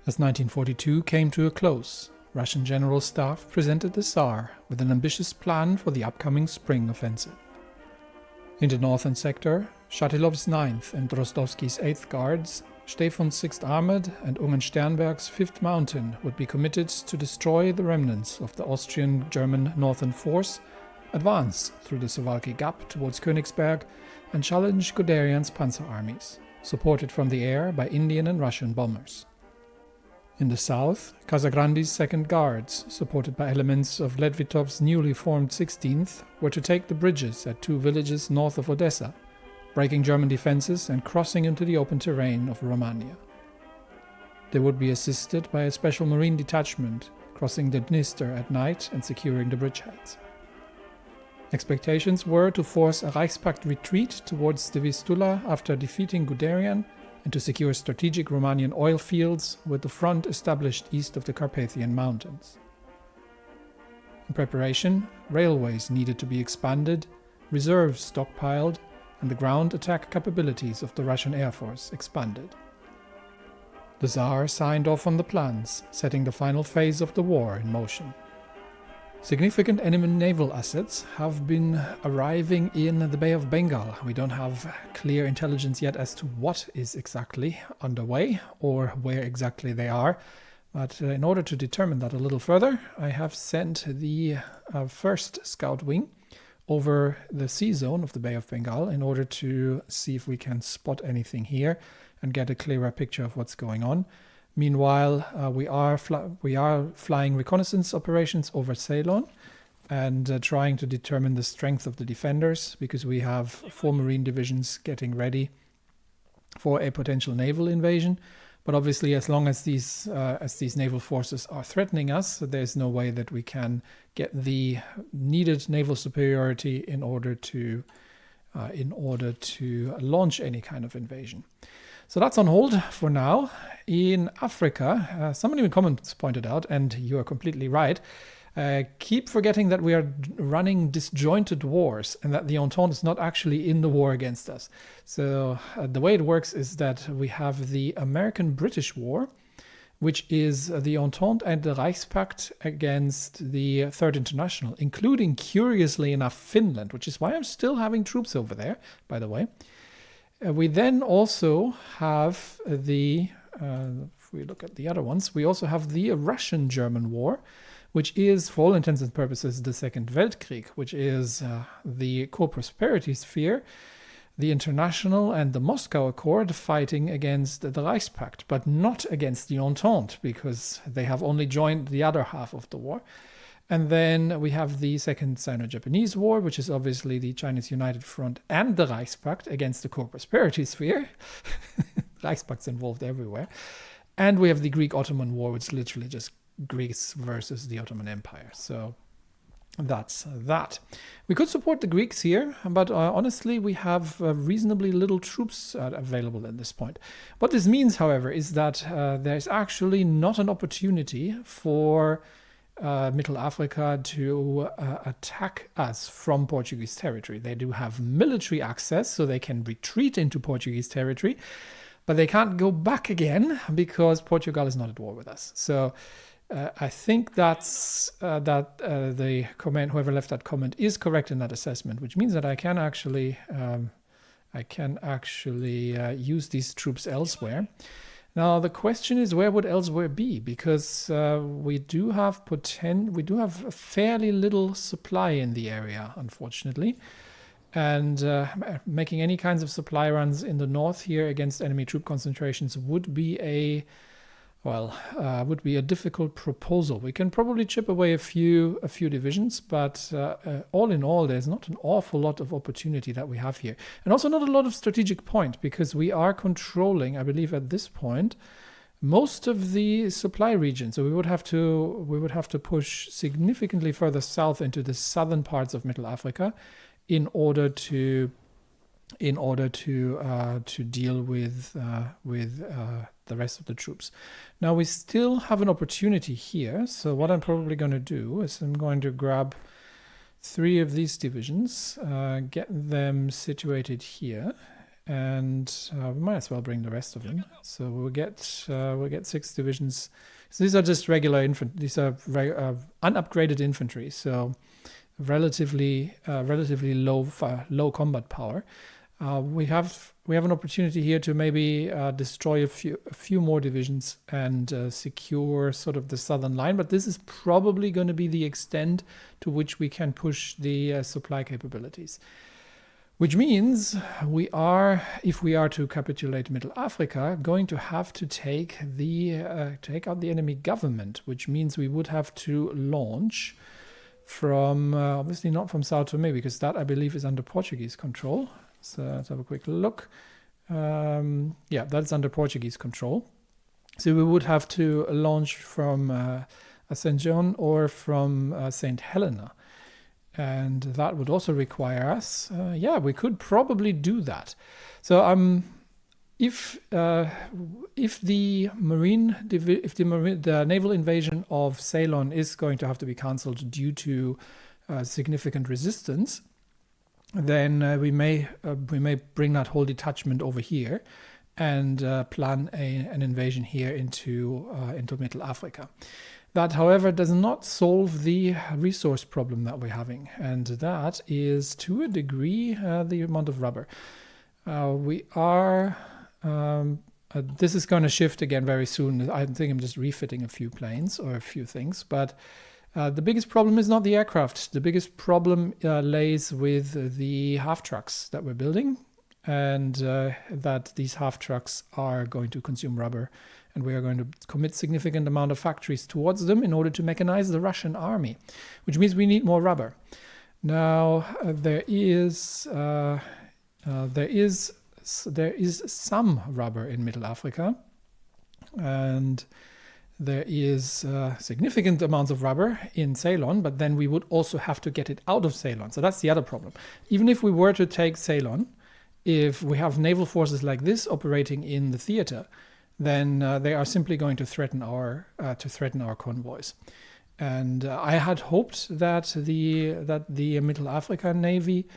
As 1942 came to a close, Russian General Staff presented the Tsar with an ambitious plan for the upcoming spring offensive. In the northern sector, Shatilov's 9th and Rostovsky's 8th Guards, Stefan's 6th Armored and Ungensternberg's 5th Mountain would be committed to destroy the remnants of the Austrian-German Northern Force, advance through the Suwalki Gap towards Königsberg, and challenge Guderian's panzer armies, supported from the air by Indian and Russian bombers. In the south, Casagrandi's 2nd Guards, supported by elements of Ledvitov's newly formed 16th, were to take the bridges at 2 villages north of Odessa, breaking German defenses and crossing into the open terrain of Romania. They would be assisted by a special marine detachment, crossing the Dniester at night and securing the bridgeheads. Expectations were to force a Reichspakt retreat towards the Vistula after defeating Guderian, and to secure strategic Romanian oil fields with the front established east of the Carpathian Mountains. In preparation, railways needed to be expanded, reserves stockpiled, and the ground attack capabilities of the Russian Air Force expanded. The Tsar signed off on the plans, setting the final phase of the war in motion. Significant enemy naval assets have been arriving in the Bay of Bengal. We don't have clear intelligence yet as to what is exactly underway or where exactly they are. But in order to determine that a little further, I have sent the first scout wing over the sea zone of the Bay of Bengal in order to see if we can spot anything here and get a clearer picture of what's going on. Meanwhile, we are flying reconnaissance operations over Ceylon and trying to determine the strength of the defenders, because we have 4 marine divisions getting ready for a potential naval invasion. But obviously, as long as these naval forces are threatening us, there's no way that we can get the needed naval superiority in order to launch any kind of invasion. So that's on hold for now. In Africa, somebody in the comments pointed out, and you are completely right, keep forgetting that we are running disjointed wars and that the Entente is not actually in the war against us. So the way it works is that we have the American-British War, which is the Entente and the Reichspakt against the Third International, including, curiously enough, Finland, which is why I'm still having troops over there, by the way. We then also have if we look at the other ones, we also have the Russian-German War, which is, for all intents and purposes, the Second Weltkrieg, which is the co-prosperity sphere, the International and the Moscow Accord fighting against the Reichspakt, but not against the Entente, because they have only joined the other half of the war. And then we have the Second Sino-Japanese War, which is obviously the Chinese United Front and the Reichspakt against the co-prosperity sphere. Reichspakts involved everywhere. And we have the Greek-Ottoman War, which is literally just Greece versus the Ottoman Empire. So that's that. We could support the Greeks here, but honestly, we have reasonably little troops available at this point. What this means, however, is that there's actually not an opportunity for Middle Africa to attack us from Portuguese territory. They do have military access, so they can retreat into Portuguese territory, but they can't go back again because Portugal is not at war with us. So I think that's the comment, whoever left that comment, is correct in that assessment, which means that I can actually use these troops elsewhere. Now the question is, where would elsewhere be? Because we do have fairly little supply in the area, unfortunately, and making any kinds of supply runs in the north here against enemy troop concentrations would be a difficult proposal. We can probably chip away a few divisions, but all in all, there's not an awful lot of opportunity that we have here. And also not a lot of strategic point, because we are controlling, I believe at this point, most of the supply region. So we would have to push significantly further south into the southern parts of Middle Africa in order to deal with the rest of the troops. Now we still have an opportunity here. So what I'm probably going to do is I'm going to grab 3 of these divisions, get them situated here, and we might as well bring the rest of them. So we'll get 6 divisions. So these are just regular infantry. These are unupgraded infantry, so relatively low combat power. We have an opportunity here to maybe destroy a few more divisions and secure sort of the southern line, but this is probably going to be the extent to which we can push the supply capabilities. Which means we are, if we are to capitulate Middle Africa, going to have to take out the enemy government, which means we would have to launch from, obviously not from Sao Tome, because that I believe is under Portuguese control. So let's have a quick look. Yeah, that's under Portuguese control. So we would have to launch from Ascension or from St. Helena. And that would also require us, yeah, we could probably do that. So if the naval invasion of Ceylon is going to have to be cancelled due to significant resistance, then we may bring that whole detachment over here and plan an invasion here into Middle Africa. That, however, does not solve the resource problem that we're having, and that is, to a degree, the amount of rubber. This is going to shift again very soon. I think I'm just refitting a few planes or a few things, but the biggest problem is not the aircraft. The biggest problem lays with the half-trucks that we're building, and that these half-trucks are going to consume rubber, and we are going to commit significant amount of factories towards them in order to mechanize the Russian army, which means we need more rubber. Now, there is some rubber in Middle Africa, and there is significant amounts of rubber in Ceylon, but then we would also have to get it out of Ceylon. So that's the other problem. Even if we were to take Ceylon, if we have naval forces like this operating in the theater, then they are simply going to threaten our convoys. And I had hoped that the Middle African Navy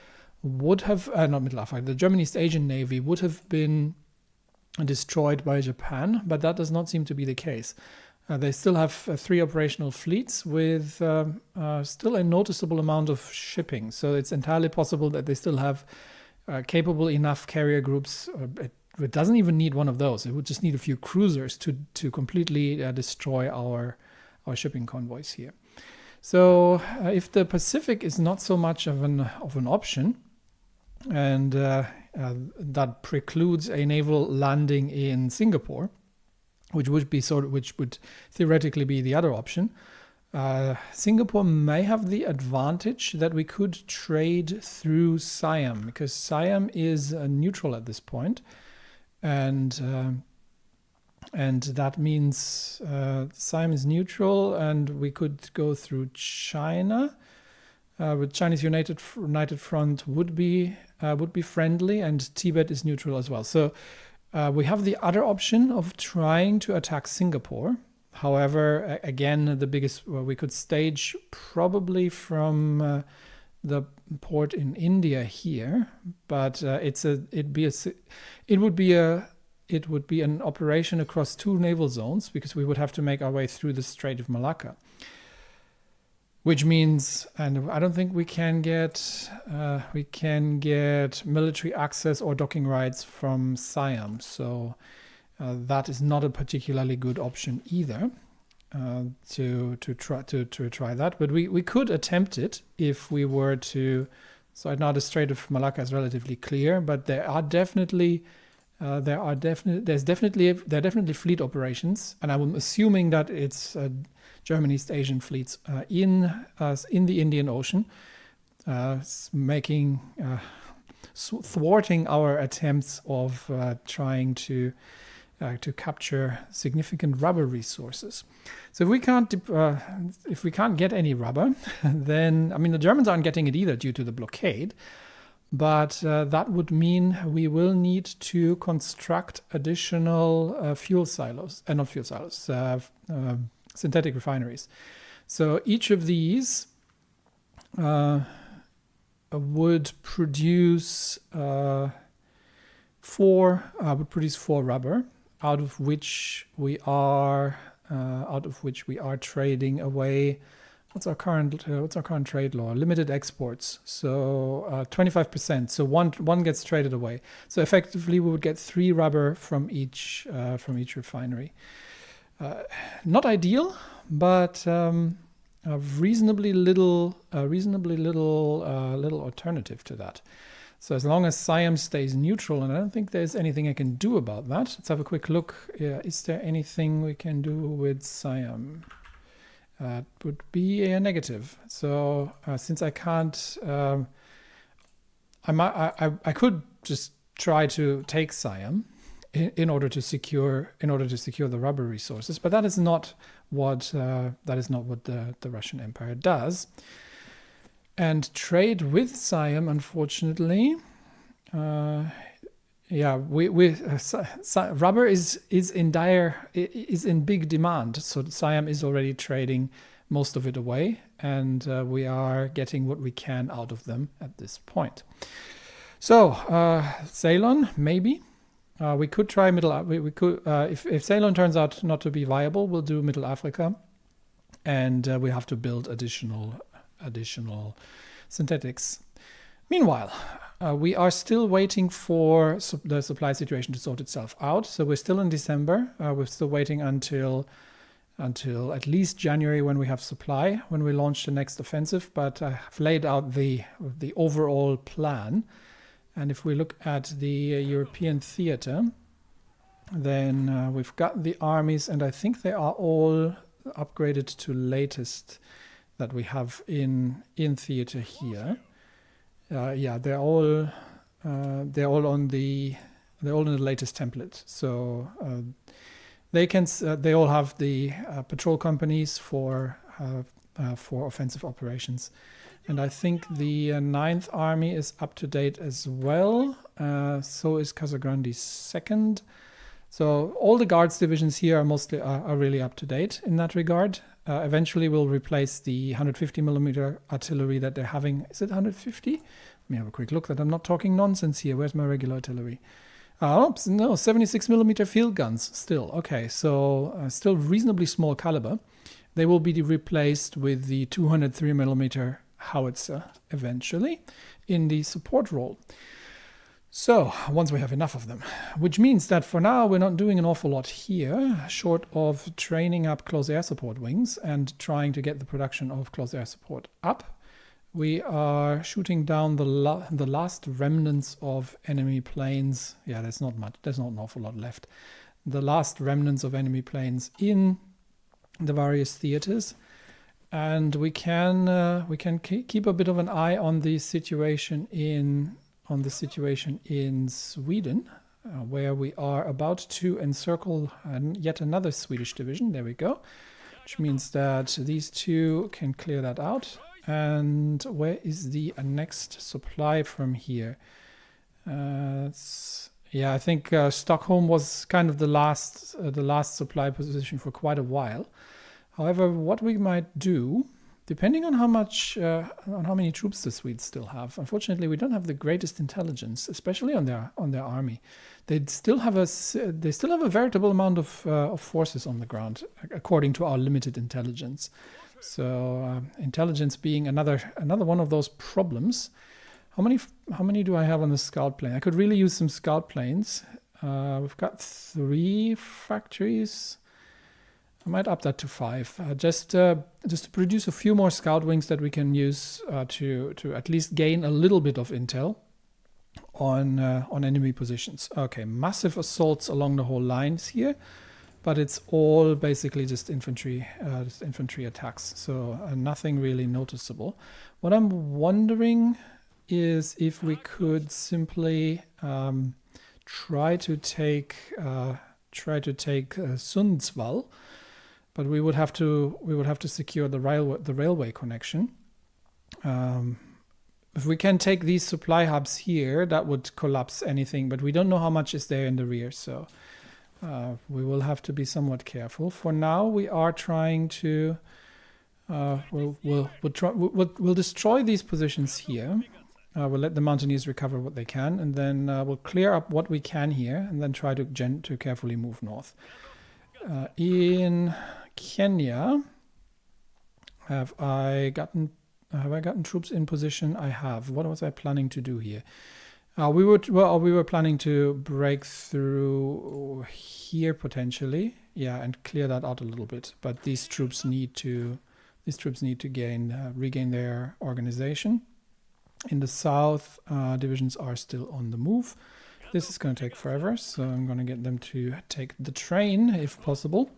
would have not Middle Africa, the German East Asian Navy would have been destroyed by Japan, but that does not seem to be the case. They still have 3 operational fleets with still a noticeable amount of shipping. So it's entirely possible that they still have capable enough carrier groups. It doesn't even need one of those. It would just need a few cruisers to completely destroy our shipping convoys here. So if the Pacific is not so much of an option, and that precludes a naval landing in Singapore, which would theoretically be the other option, Singapore may have the advantage that we could trade through Siam, because Siam is neutral at this point. And that means Siam is neutral, and we could go through China. With Chinese United Front would be friendly, and Tibet is neutral as well. So we have the other option of trying to attack Singapore. However, again, the biggest we could stage probably from the port in India here, but it would be an operation across 2 naval zones, because we would have to make our way through the Strait of Malacca, which means, and I don't think we can get military access or docking rights from Siam, so that is not a particularly good option either. To try that, but we could attempt it if we were to. So now the Strait of Malacca is relatively clear, but there are definitely fleet operations, and I'm assuming that it's German East Asian fleets in the Indian Ocean, thwarting our attempts of trying to capture significant rubber resources. So if we can't get any rubber, then, I mean, the Germans aren't getting it either due to the blockade, but that would mean we will need to construct additional synthetic refineries. So each of these would produce would produce 4 rubber, out of which we are trading away. What's our current trade law? Limited exports. So 25%. So one gets traded away. So effectively, we would get 3 rubber from each refinery. Not ideal, but a reasonably little alternative to that. So as long as Siam stays neutral, and I don't think there's anything I can do about that. Let's have a quick look. Is there anything we can do with Siam? It would be a negative. So since I can't, I could just try to take Siam in order to secure the rubber resources, but that is not what the Russian Empire does. And trade with Siam, unfortunately, rubber is in big demand. So Siam is already trading most of it away, and we are getting what we can out of them at this point. So Ceylon, maybe. We could try if Ceylon turns out not to be viable, we'll do Middle Africa, and we have to build additional synthetics. Meanwhile, we are still waiting for the supply situation to sort itself out. So we're still in December. We're still waiting until at least January when we have supply, when we launch the next offensive. But I have laid out the overall plan. And if we look at the European theater, then we've got the armies, and I think they are all upgraded to latest that we have in theater here. They're all in the latest template. So they all have the patrol companies for offensive operations. And I think the 9th Army is up to date as well. So is Casagrandi's 2nd. So all the Guards divisions here are really up to date in that regard. Eventually we'll replace the 150 millimeter artillery that they're having. Is it 150? Let me have a quick look that I'm not talking nonsense here. Where's my regular artillery? No, 76 millimeter field guns still. Okay, so still reasonably small caliber. They will be replaced with the 203 millimeter howitzer eventually in the support role. So once we have enough of them, which means that for now we're not doing an awful lot here, short of training up close air support wings and trying to get the production of close air support up. We are shooting down the last remnants of enemy planes. Yeah, there's not much. There's not an awful lot left. The last remnants of enemy planes in the various theaters. And we can keep a bit of an eye on the situation in Sweden, where we are about to encircle yet another Swedish division. There we go, which means that these two can clear that out. And where is the next supply from here? I think Stockholm was kind of the last supply position for quite a while. However, what we might do, depending on how many troops the Swedes still have, unfortunately, we don't have the greatest intelligence, especially on their army. They still have a veritable amount of forces on the ground, according to our limited intelligence. So intelligence being another one of those problems. How many do I have on the scout plane? I could really use some scout planes. We've got 3 factories. I might up that to 5, just to produce a few more scout wings that we can use to at least gain a little bit of intel on enemy positions. Okay, massive assaults along the whole lines here, but it's all basically just infantry attacks. So nothing really noticeable. What I'm wondering is if we could simply try to take Sundsvall. But we would have to secure the railway connection. If we can take these supply hubs here, that would collapse anything. But we don't know how much is there in the rear, so we will have to be somewhat careful. For now, we are trying to we'll destroy these positions here. We'll let the mountaineers recover what they can, and then we'll clear up what we can here, and then try to carefully move north. In Kenya, have I gotten troops in position? I have. What was I planning to do here? We were planning to break through here potentially, yeah, and clear that out a little bit. But these troops need to regain their organization. In the south, divisions are still on the move. This is going to take forever, so I'm going to get them to take the train if possible,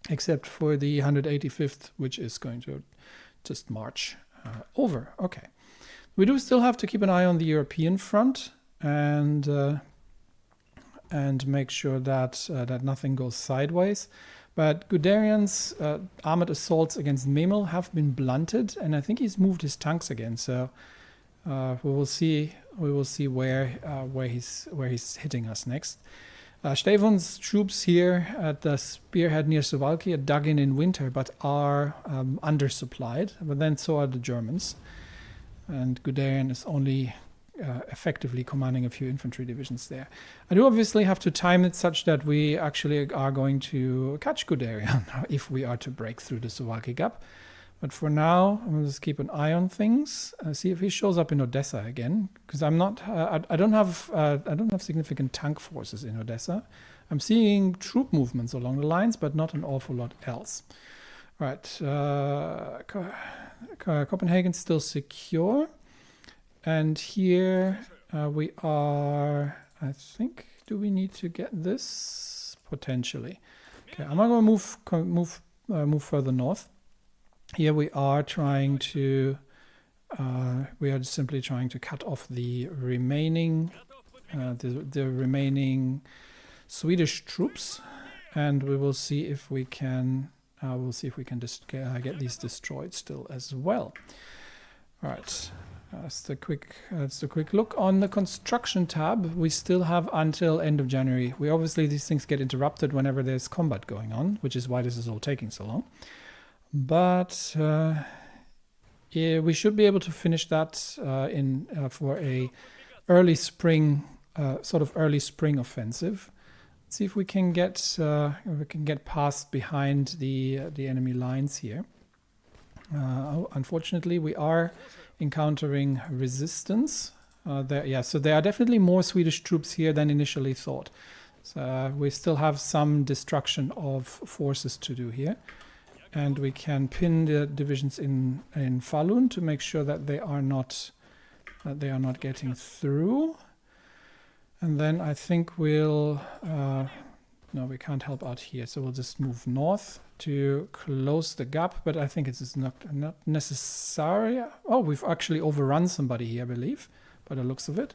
except for the 185th, which is going to just march over. Okay. We do still have to keep an eye on the European front and make sure that that nothing goes sideways. But Guderian's armored assaults against Memel have been blunted, and I think he's moved his tanks again. So we will see where he's hitting us next. Stefan's troops here at the spearhead near Suwalki are dug in winter, but are undersupplied. But then so are the Germans. And Guderian is only effectively commanding a few infantry divisions there. I do obviously have to time it such that we actually are going to catch Guderian if we are to break through the Suwalki gap. But for now, I'm going to just keep an eye on things. See if he shows up in Odessa again, because I'm not. I don't have significant tank forces in Odessa. I'm seeing troop movements along the lines, but not an awful lot else. All right. Copenhagen's still secure, and here we are. I think. Do we need to get this potentially? Okay, I'm not going to move further north. Here we are trying to. We are simply trying to cut off the remaining, the remaining Swedish troops, and we will see if we can. We'll see if we can just get these destroyed still as well. All right, that's a quick look on the construction tab. We still have until end of January. Obviously these things get interrupted whenever there's combat going on, which is why this is all taking so long. But yeah, we should be able to finish that for a early spring offensive. See if we can get past behind the enemy lines here. Unfortunately, we are encountering resistance. So there are definitely more Swedish troops here than initially thought. So we still have some destruction of forces to do here, and we can pin the divisions in Falun to make sure that they are not getting through. And then I think we'll, no, we can't help out here. So we'll just move north to close the gap, but I think it's not necessary. Oh, we've actually overrun somebody here, I believe, by the looks of it.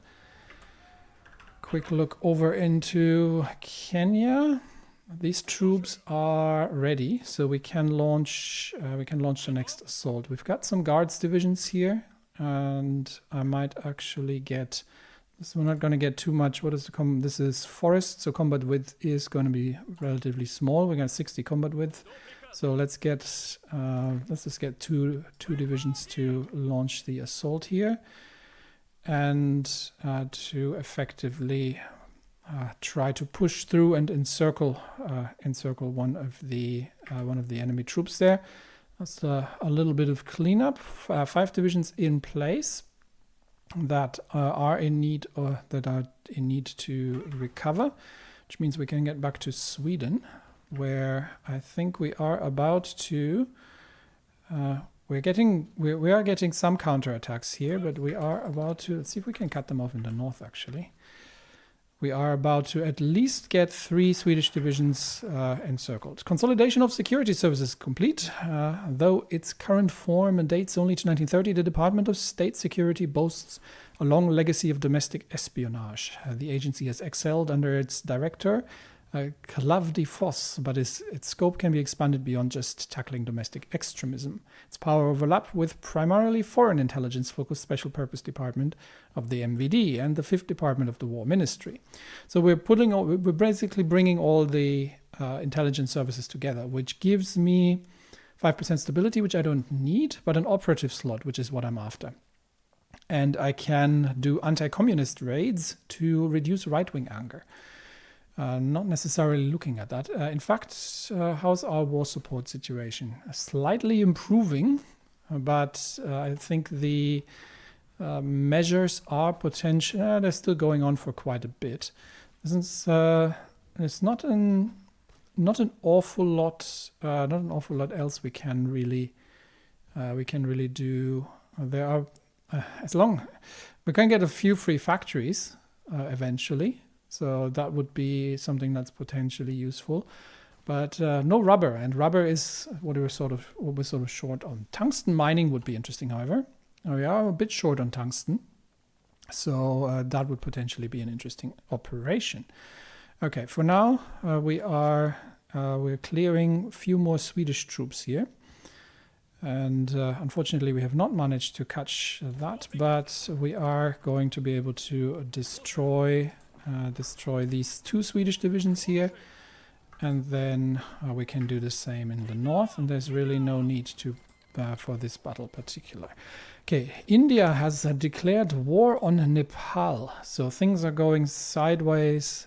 Quick look over into Kenya. These troops are ready, so we can launch the next assault. We've got some guards divisions here, and I might actually get. So we're not going to get too much. What is this is forest, so combat width is going to be relatively small. We got 60 combat width, so let's just get two divisions to launch the assault here, and to effectively try to push through and encircle one of the enemy troops there. That's a little bit of cleanup. 5 divisions in place that are in need to recover, which means we can get back to Sweden, where I think we are about to. We are getting some counterattacks here, but we are about to. Let's see if we can cut them off in the north. Actually, we are about to at least get 3 Swedish divisions encircled. Consolidation of security services complete. Though its current form dates only to 1930, the Department of State Security boasts a long legacy of domestic espionage. The agency has excelled under its director, Klavdi Foss, but its scope can be expanded beyond just tackling domestic extremism. Its power overlap with primarily foreign intelligence-focused Special Purpose Department of the MVD and the 5th Department of the War Ministry. So we're basically bringing all the intelligence services together, which gives me 5% stability, which I don't need, but an operative slot, which is what I'm after. and I can do anti-communist raids to reduce right-wing anger. Not necessarily looking at that. In fact, how's our war support situation? Slightly improving, but I think the measures are potential. They're still going on for quite a bit. Since there's not an awful lot, else we can really do. There are as long we can get a few free factories eventually. So that would be something that's potentially useful, but no rubber, and rubber is what we're sort of short on. Tungsten mining would be interesting, however. We are a bit short on tungsten, so that would potentially be an interesting operation. Okay, for now we're clearing a few more Swedish troops here, and unfortunately we have not managed to catch that, but we are going to be able to destroy these 2 Swedish divisions here, and then we can do the same in the north, and there's really no need to for this battle particular. Okay, India has declared war on Nepal, so things are going sideways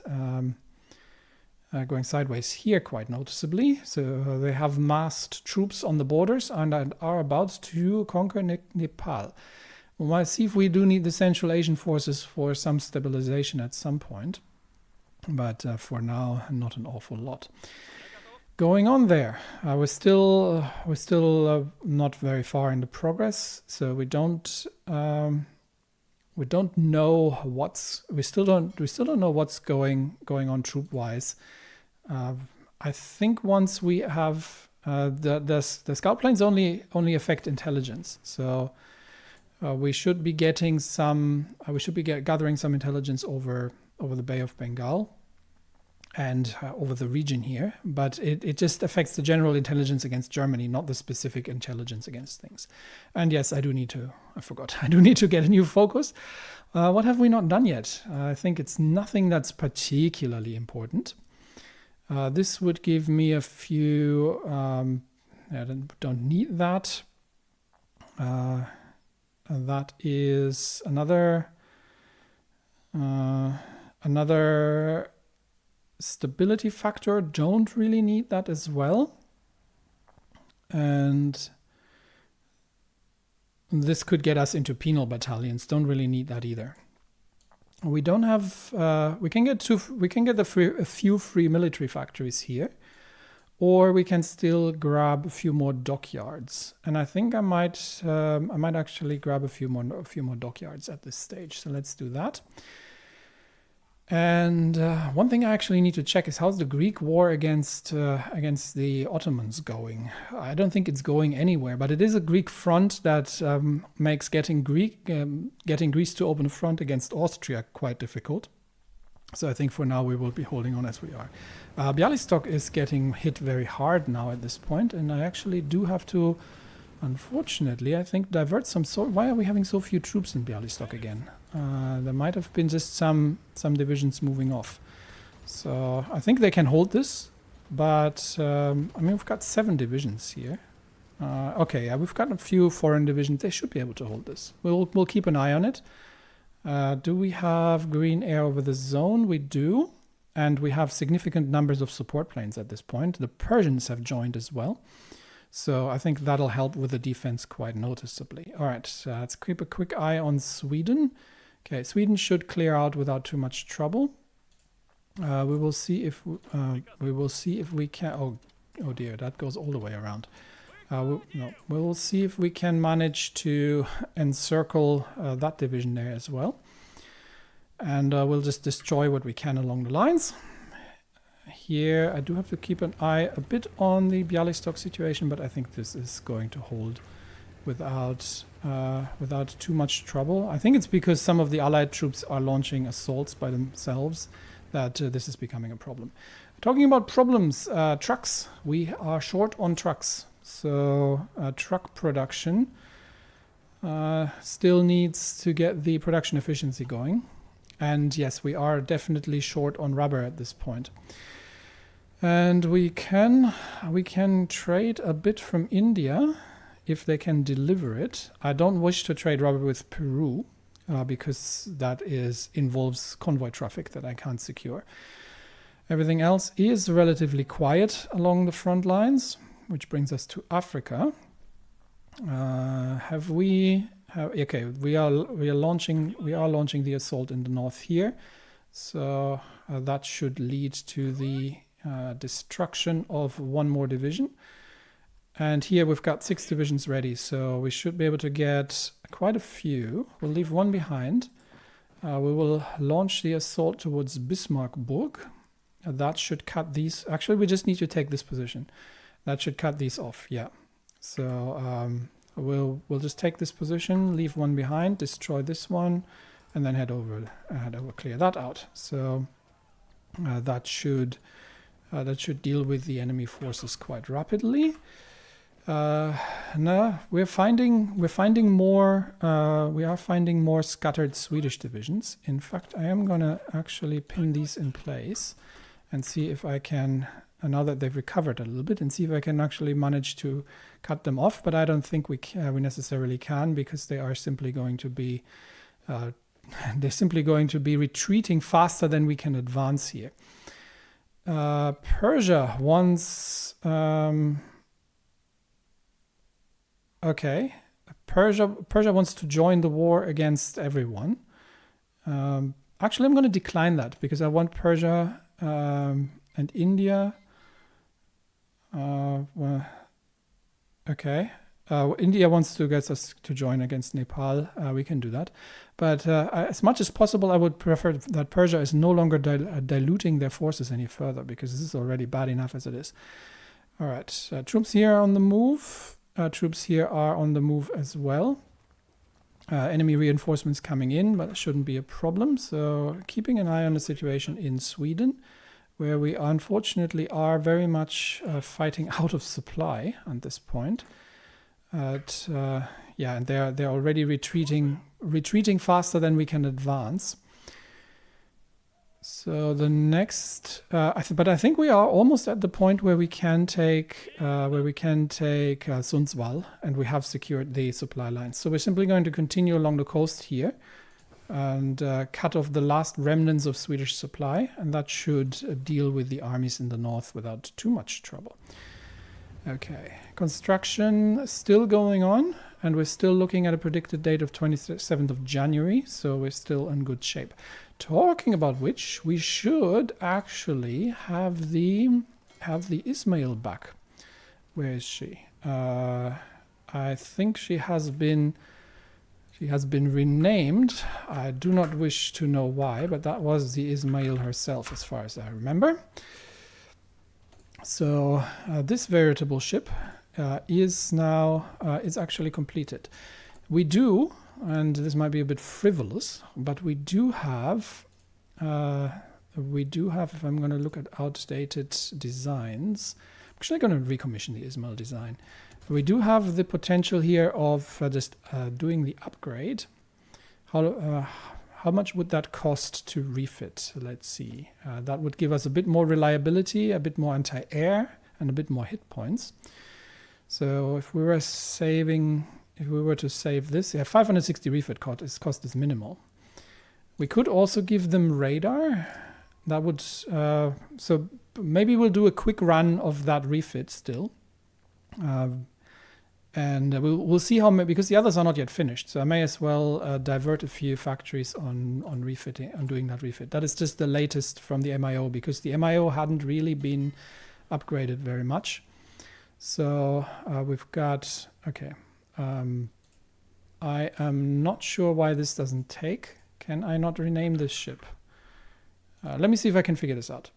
here quite noticeably. So they have massed troops on the borders and are about to conquer Nepal. We might see if we do need the Central Asian forces for some stabilization at some point, but for now, not an awful lot going on there. We're still not very far in the progress, so we still don't know what's going on troop wise. I think once we have the scout planes only affect intelligence, so. We should be getting gathering some intelligence over the Bay of Bengal and over the region here, but it just affects the general intelligence against Germany, not the specific intelligence against things. And yes, I do need to get a new focus. What have we not done yet? I think it's nothing that's particularly important. This would give me a few. I don't need that. That is another stability factor. Don't really need that as well. And this could get us into penal battalions. Don't really need that either. We don't have. We can get a few free military factories here, or we can still grab a few more dockyards. And I think I might actually grab a few more dockyards at this stage. So let's do that. And one thing I actually need to check is how's the Greek war against the Ottomans going. I don't think it's going anywhere, but it is a Greek front that makes getting Greece to open a front against Austria quite difficult. So I think for now we will be holding on as we are. Bialystok is getting hit very hard now at this point, and I actually do have to, unfortunately, I think divert some sort. Why are we having so few troops in Bialystok again? There might have been just some divisions moving off. So I think they can hold this, but I mean, we've got 7 divisions here. Okay, yeah, we've got a few foreign divisions. They should be able to hold this. We'll keep an eye on it. Do we have green air over the zone? We do. And we have significant numbers of support planes at this point. The Persians have joined as well. So I think that'll help with the defense quite noticeably. All right, so let's keep a quick eye on Sweden. Okay, Sweden should clear out without too much trouble. We will see if we can. Oh dear, that goes all the way around. We will see if we can manage to encircle that division there as well. And we'll just destroy what we can along the lines. Here, I do have to keep an eye a bit on the Bialystok situation, but I think this is going to hold without too much trouble. I think it's because some of the Allied troops are launching assaults by themselves that this is becoming a problem. Talking about problems, trucks. We are short on trucks. So truck production still needs to get the production efficiency going. And yes, we are definitely short on rubber at this point. And we can trade a bit from India if they can deliver it. I don't wish to trade rubber with Peru because that involves convoy traffic that I can't secure. Everything else is relatively quiet along the front lines, which brings us to Africa. Okay, we are launching the assault in the north here, so that should lead to the destruction of one more division. And here we've got 6 divisions ready, so we should be able to get quite a few. We'll leave one behind. We will launch the assault towards Bismarckburg. That should cut these. Actually, we just need to take this position. That should cut these off. Yeah. So we'll just take this position, leave one behind, destroy this one, and then head over, clear that out. So that should deal with the enemy forces quite rapidly. No, we are finding more scattered Swedish divisions. In fact, I am gonna actually pin these in place and see if I can, now that they've recovered a little bit, and see if I can actually manage to cut them off. But I don't think we necessarily can, because they are simply going to be retreating faster than we can advance here. Persia wants. Okay, Persia wants to join the war against everyone. Actually, I'm going to decline that, because I want Persia and India. Okay, India wants to get us to join against Nepal. We can do that, but as much as possible, I would prefer that Persia is no longer diluting their forces any further, because this is already bad enough as it is. All right, troops here are on the move. Troops here are on the move as well. Enemy reinforcements coming in, but it shouldn't be a problem. So keeping an eye on the situation in Sweden, where we unfortunately are very much fighting out of supply at this point. Yeah, and they're already retreating faster than we can advance. So the next, but I think we are almost at the point where we can take Sundsvall, and we have secured the supply lines. So we're simply going to continue along the coast here and cut off the last remnants of Swedish supply, and that should deal with the armies in the north without too much trouble. Okay, construction still going on, and we're still looking at a predicted date of 27th of January, so we're still in good shape. Talking about which, we should actually have the Ismail back. Where is she? I think she has been renamed. I do not wish to know why, but that was the Ismail herself, as far as I remember. So this veritable ship is actually completed. We do, and this might be a bit frivolous, but we do have, if I'm going to look at outdated designs, I'm actually going to recommission the Ismail design. We do have the potential here of just doing the upgrade. How much would that cost to refit? Let's see. That would give us a bit more reliability, a bit more anti-air, and a bit more hit points. So if we were to save this, yeah, 560 refit cost is minimal. We could also give them radar. That would so maybe we'll do a quick run of that refit still, and we'll see how many, because the others are not yet finished. So I may as well divert a few factories on refitting, on doing that refit. That is just the latest from the MIO, because the MIO hadn't really been upgraded very much. So we've got, okay. I am not sure why this doesn't take. Can I not rename this ship? Let me see if I can figure this out.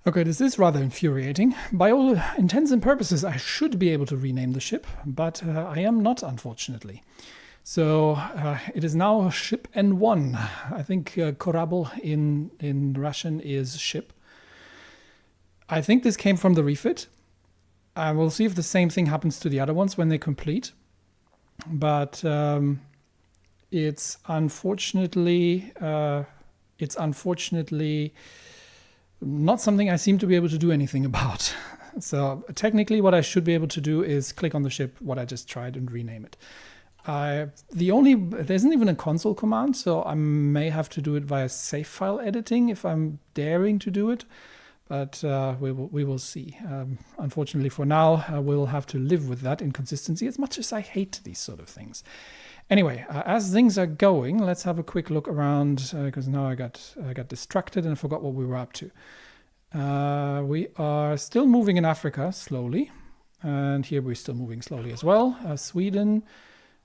Okay, this is rather infuriating. By all intents and purposes, I should be able to rename the ship, but I am not, unfortunately. So it is now ship N1. I think Korabel in Russian is ship. I think this came from the refit. I will see if the same thing happens to the other ones when they complete. But it's unfortunately not something I seem to be able to do anything about. So technically what I should be able to do is click on the ship, what I just tried, and rename it. there isn't even a console command, so I may have to do it via save file editing if I'm daring to do it. But we will see. Unfortunately for now, we'll have to live with that inconsistency, as much as I hate these sort of things. Anyway, as things are going, let's have a quick look around, because now I got distracted and I forgot what we were up to. We are still moving in Africa slowly, and here we're still moving slowly as well. Sweden,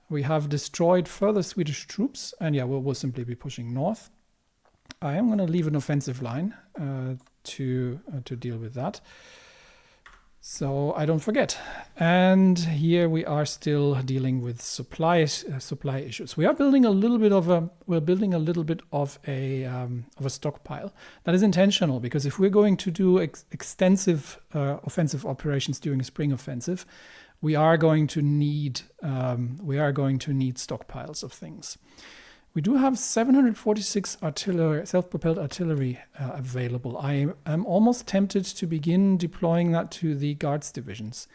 we have destroyed further Swedish troops, and yeah, we'll simply be pushing north. I am going to leave an offensive line to deal with that, so I don't forget. And here we are still dealing with supply issues. We are building a little bit of a stockpile. That is intentional, because if we're going to do extensive offensive operations during a spring offensive, we are going to need stockpiles of things. We do have 746 self-propelled artillery available. I am almost tempted to begin deploying that to the Guards divisions.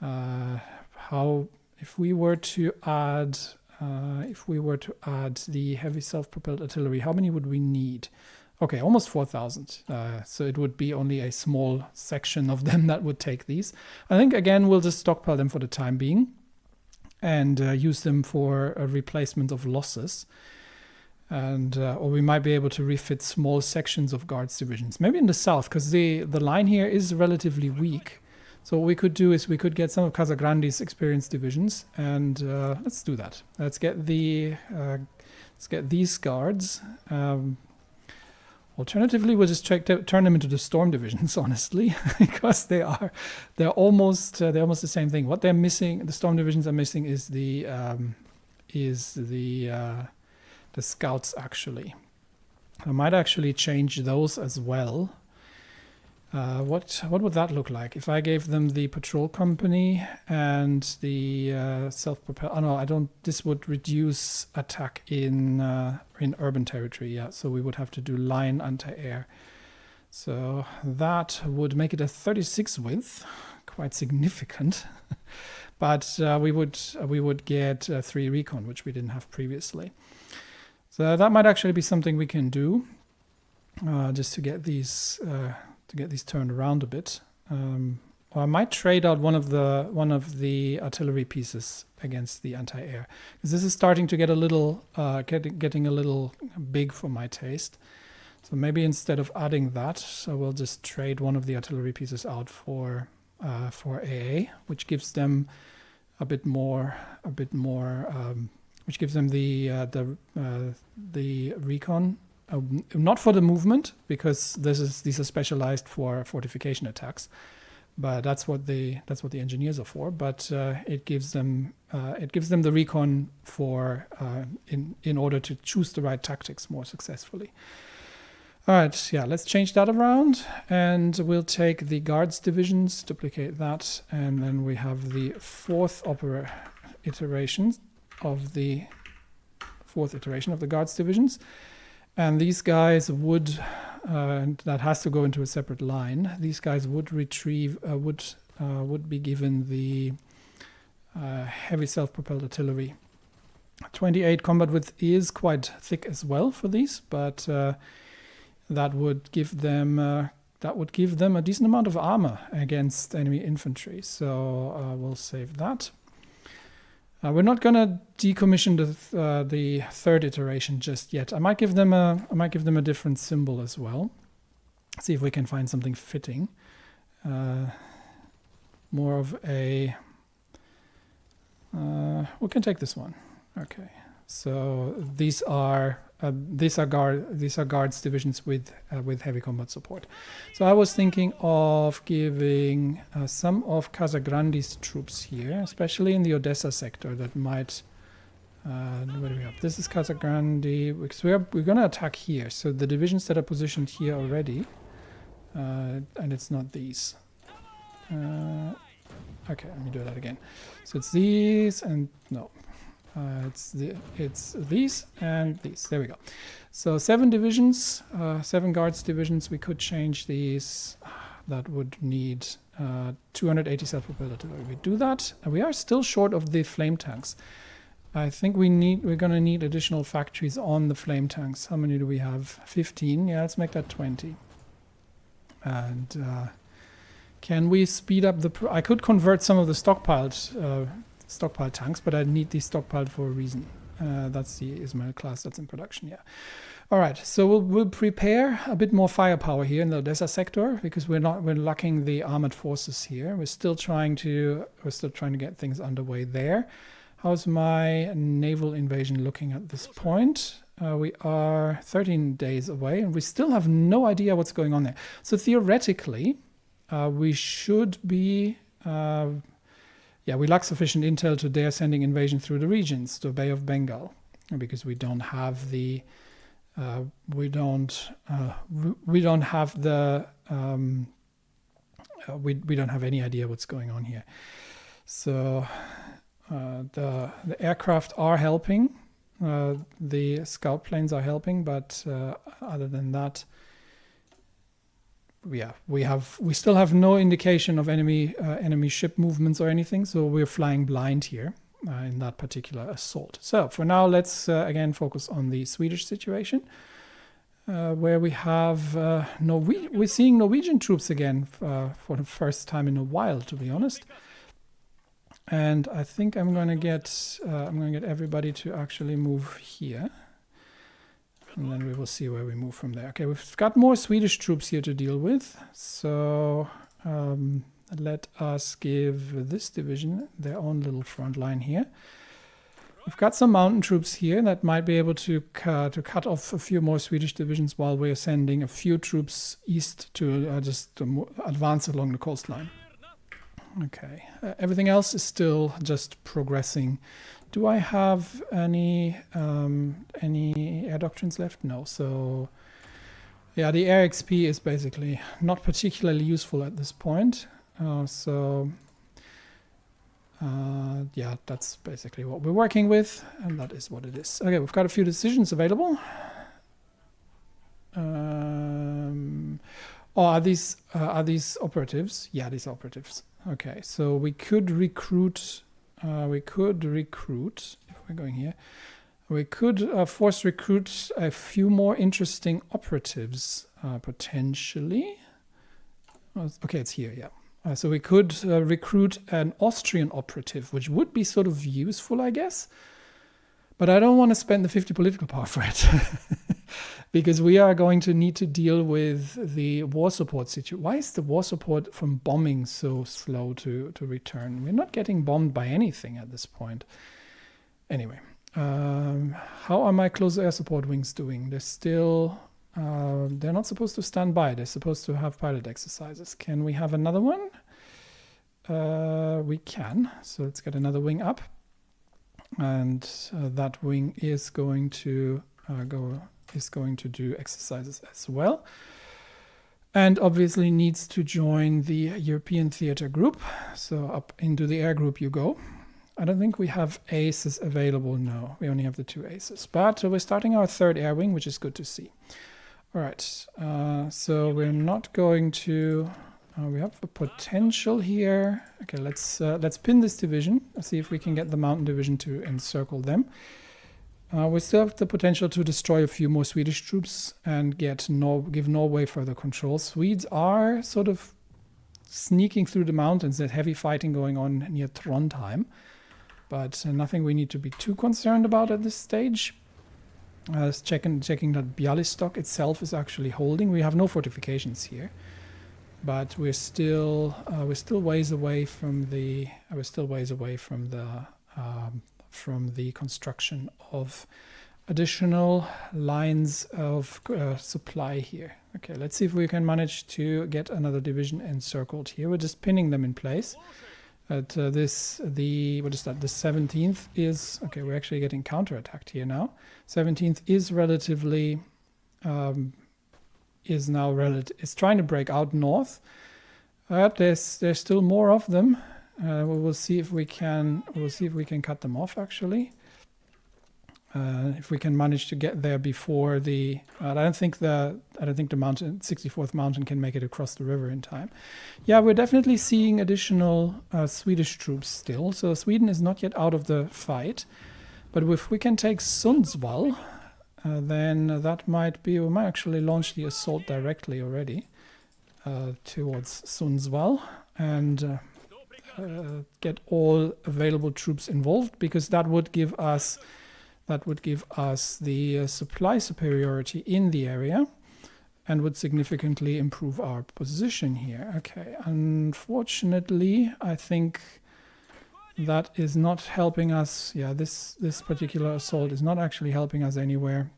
If we were to add the heavy self-propelled artillery, how many would we need? Okay, almost 4,000. So it would be only a small section of them that would take these. I think again we'll just stockpile them for the time being, and use them for a replacement of losses. And or we might be able to refit small sections of Guards divisions, maybe in the south, because the line here is relatively weak. So what we could do is we could get some of Casagrandi's experienced divisions, and let's do that. Let's get these Guards. Alternatively, we'll just turn them into the Storm divisions, honestly, because they're almost the same thing. What they're missing, the Storm divisions are missing, is the Scouts. Actually, I might actually change those as well. What would that look like if I gave them the patrol company and the self-propelled? Oh no, I don't. This would reduce attack in urban territory. Yeah, so we would have to do line anti-air. So that would make it a 36 width, quite significant. But we would get 3 recon, which we didn't have previously. So that might actually be something we can do, just to get these. Turned around a bit, or I might trade out one of the artillery pieces against the anti-air, because this is starting to get a little getting a little big for my taste. So maybe instead of adding that, so we'll just trade one of the artillery pieces out for AA, which gives them a bit more, which gives them the recon. Not for the movement, because these are specialized for fortification attacks, but that's what the engineers are for. But it gives them the recon for in order to choose the right tactics more successfully. All right, yeah, let's change that around, and we'll take the Guards divisions, duplicate that, and then we have the fourth iteration of the Guards divisions. And these guys would, that has to go into a separate line. These guys would would be given the heavy self-propelled artillery. 28 combat width is quite thick as well for these, but that would give them a decent amount of armor against enemy infantry. So we'll save that. We're not going to decommission the third iteration just yet. I might give them a different symbol as well. See if we can find something fitting. More of a. We can take this one. Okay. So these are Guards divisions with heavy combat support. So I was thinking of giving some of Casagrandi's troops here, especially in the Odessa sector. That might. What do we have? This is Casagrandi, because we're going to attack here. So the divisions that are positioned here already, and it's not these. Okay, let me do that again. So it's these and no. It's these and these. There we go. So 7 divisions, 7 Guards divisions. We could change these. That would need 280 self-propelled artillery. We do that, and we are still short of the flame tanks. I think we're gonna need additional factories on the flame tanks. How many do we have? 15. Yeah, let's make that 20. And can we speed up the... I could convert some of the stockpile tanks, but I need these stockpiled for a reason. That's the Ismail class that's in production, yeah. All right, so we'll prepare a bit more firepower here in the Odessa sector, because we're lacking the armored forces here. We're still trying to get things underway there. How's my naval invasion looking at this point? We are 13 days away, and we still have no idea what's going on there. So theoretically, we should be... yeah, we lack sufficient intel to dare sending invasion through the regions, to Bay of Bengal, because we don't have the... we don't have any idea what's going on here. So the aircraft are helping, the scout planes are helping, but other than that, yeah, we still have no indication of enemy ship movements or anything. So we're flying blind here. In that particular assault. So for now, let's again focus on the Swedish situation, where we have we're seeing Norwegian troops again for the first time in a while, to be honest. And I think I'm going to get everybody to actually move here, and then we will see where we move from there. Okay, we've got more Swedish troops here to deal with, so. Let us give this division their own little front line here. We've got some mountain troops here that might be able to cut off a few more Swedish divisions while we're sending a few troops east to advance along the coastline. Okay, everything else is still just progressing. Do I have any air doctrines left? No. So yeah, the air XP is basically not particularly useful at this point. Yeah, that's basically what we're working with, and that is what it is. Okay, we've got a few decisions available. Are these operatives? Yeah, these are operatives. Okay, so we could recruit. If we're going here, we could force recruit a few more interesting operatives potentially. Okay, it's here. Yeah. So we could recruit an Austrian operative, which would be sort of useful, I guess. But I don't want to spend the 50 political power for it. Because we are going to need to deal with the war support situation. Why is the war support from bombing so slow to return? We're not getting bombed by anything at this point. Anyway, how are my close air support wings doing? They're still... they're not supposed to stand by. They're supposed to have pilot exercises. Can we have another one? We can. So let's get another wing up. And that wing is going to do exercises as well. And obviously needs to join the European theater group. So up into the air group you go. I don't think we have aces available. No, we only have the 2 aces. But we're starting our 3rd air wing, which is good to see. All right, so we're not going to... we have a potential here. Okay, let's pin this division. Let's see if we can get the mountain division to encircle them. We still have the potential to destroy a few more Swedish troops and give Norway further control. Swedes are sort of sneaking through the mountains. There's heavy fighting going on near Trondheim, but nothing we need to be too concerned about at this stage. Checking that Bialystok itself is actually holding. We have no fortifications here, but we're still ways away from the construction of additional lines of supply here. Okay, let's see if we can manage to get another division encircled here. We're just pinning them in place. At what is that? The 17th is okay. We're actually getting counterattacked here now. 17th is relatively is trying to break out north. There's still more of them. We will see if we can. We'll see if we can cut them off. Actually, if we can manage to get there before the. I don't think the mountain 64th mountain can make it across the river in time. Yeah, we're definitely seeing additional Swedish troops still. So Sweden is not yet out of the fight, But if we can take Sundsvall, then that might be, we might actually launch the assault directly already towards Sundsvall and get all available troops involved, because that would give us the supply superiority in the area and would significantly improve our position here. Okay, unfortunately, I think that is not helping us. Yeah, this particular assault is not actually helping us anywhere.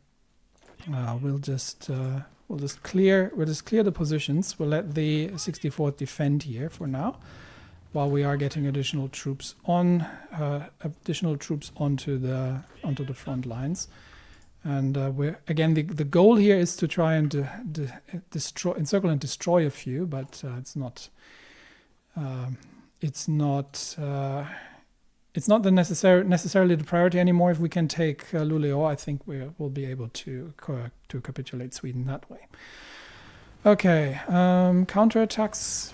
We'll just clear the positions. We'll let the 64th defend here for now, while we are getting additional troops onto the front lines. And we're again, the goal here is to try and encircle and destroy a few, but it's not necessarily the priority anymore. If we can take Luleå, I think we'll be able to capitulate Sweden that way. Okay, counterattacks,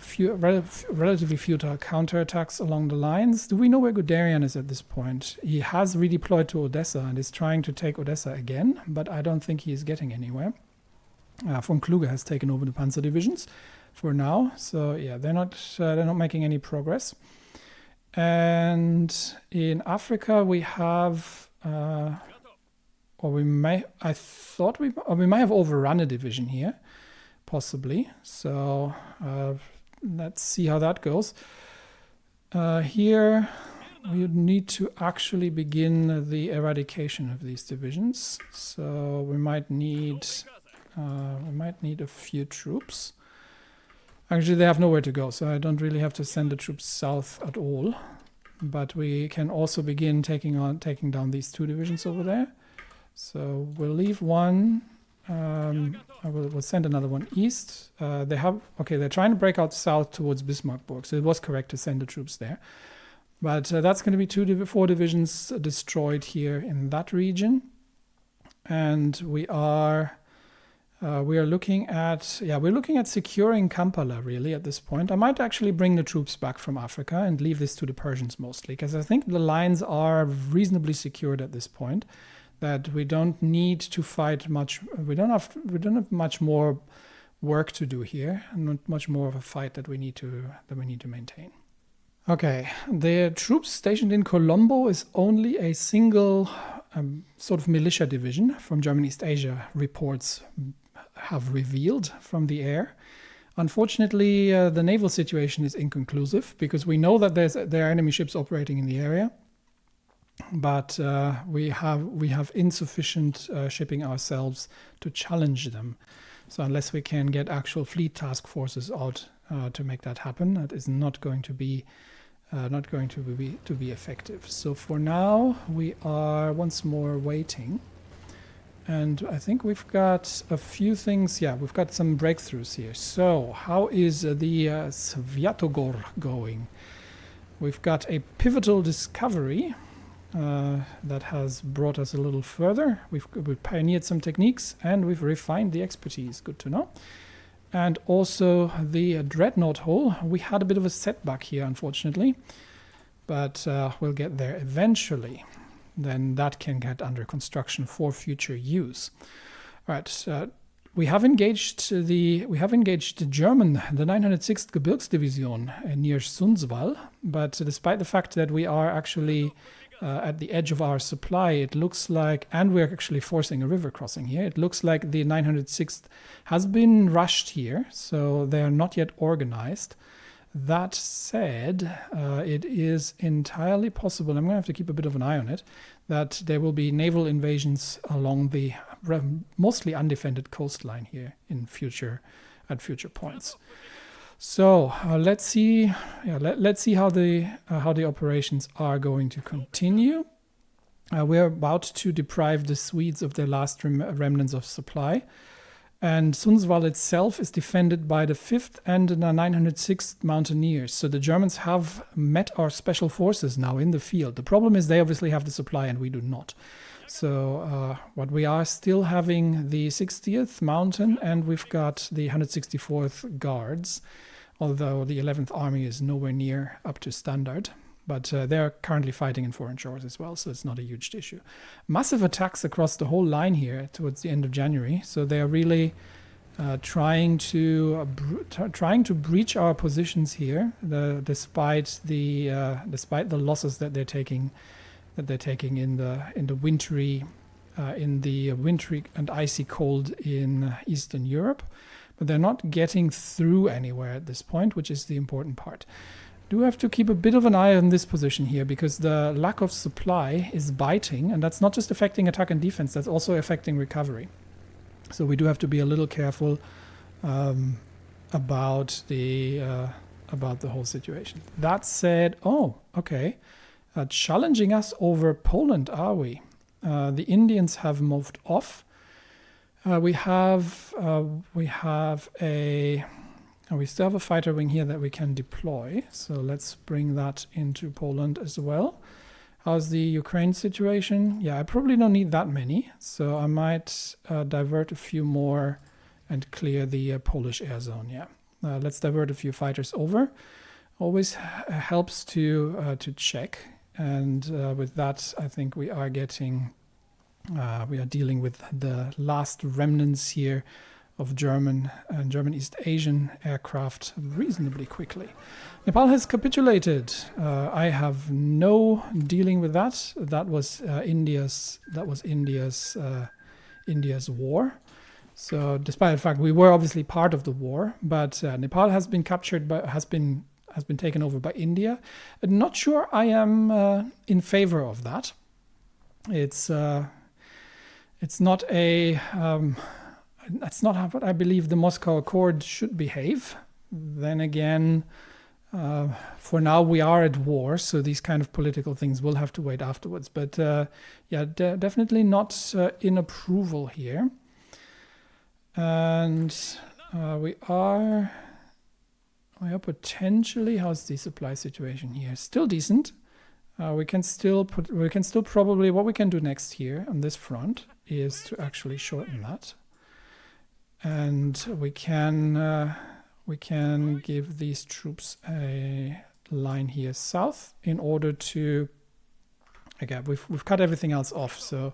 relatively futile counterattacks along the lines. Do we know where Guderian is at this point? He has redeployed to Odessa and is trying to take Odessa again, but I don't think he is getting anywhere. Von Kluge has taken over the Panzer divisions for now, so yeah, they're not making any progress. And in Africa we have, we might have overrun a division here. Possibly. So let's see how that goes. Here we need to actually begin the eradication of these divisions. So we might need a few troops. Actually, they have nowhere to go, so I don't really have to send the troops south at all. But we can also begin taking down these two divisions over there. So we'll leave one. We'll send another one east. They're trying to break out south towards Bismarckburg, so it was correct to send the troops there. But that's going to be 4 divisions destroyed here in that region, and we are looking at securing Kampala really at this point. I might actually bring the troops back from Africa and leave this to the Persians mostly, because I think the lines are reasonably secured at this point. That we don't need to fight much. We don't have much more work to do here, and not much more of a fight that we need to maintain. Okay, the troops stationed in Colombo is only a single sort of militia division from German East Asia, reports have revealed from the air. Unfortunately, the naval situation is inconclusive, because we know that there are enemy ships operating in the area. But we have insufficient shipping ourselves to challenge them. So unless we can get actual fleet task forces out to make that happen, that is not going to be effective. So for now, we are once more waiting, and I think we've got a few things. Yeah, we've got some breakthroughs here. So how is the Sviatogor going? We've got a pivotal discovery. That has brought us a little further. We've pioneered some techniques and we've refined the expertise. Good to know. And also the dreadnought hull. We had a bit of a setback here, unfortunately, but we'll get there eventually. Then that can get under construction for future use. All right. We have engaged the German, the 906th Gebirgsdivision near Sundsvall, but despite the fact that we are actually at the edge of our supply, it looks like, and we're actually forcing a river crossing here, it looks like the 906th has been rushed here, so they are not yet organized. That said, it is entirely possible, I'm going to have to keep a bit of an eye on it, that there will be naval invasions along the mostly undefended coastline here in at future points. So let's see. Let's see how the operations are going to continue. We're about to deprive the Swedes of their last remnants of supply, and Sundsvall itself is defended by the 5th and the 906th Mountaineers. So the Germans have met our special forces now in the field. The problem is they obviously have the supply and we do not. So what we are still having the 60th Mountain, and we've got the 164th Guards, although the 11th Army is nowhere near up to standard. But they're currently fighting in foreign shores as well, so it's not a huge issue. Massive attacks across the whole line here towards the end of January. So they are really trying to breach our positions here, despite the losses that they're taking in the wintry and icy cold in Eastern Europe. But they're not getting through anywhere at this point, which is the important part. Do have to keep a bit of an eye on this position here, because the lack of supply is biting, and that's not just affecting attack and defense, that's also affecting recovery. So we do have to be a little careful about the whole situation. That said, challenging us over Poland, are we? The Indians have moved off. We still have a fighter wing here that we can deploy. So let's bring that into Poland as well. How's the Ukraine situation? Yeah, I probably don't need that many. So I might divert a few more and clear the Polish air zone. Yeah, let's divert a few fighters over. Always helps to check. And with that, I think we are dealing with the last remnants here of German and German East Asian aircraft reasonably quickly. Nepal has capitulated. I have no dealing with that. That was India's war. So, despite the fact we were obviously part of the war, but Nepal has been captured, has been taken over by India. I'm not sure I am in favor of that. It's not that's not how I believe the Moscow Accord should behave. Then again, for now we are at war, so these kind of political things will have to wait afterwards. But definitely not in approval here. And we are potentially, how's the supply situation here? Still decent. We can still probably, what we can do next here on this front is to actually shorten that. And we can give these troops a line here south in order to, again, we've cut everything else off. So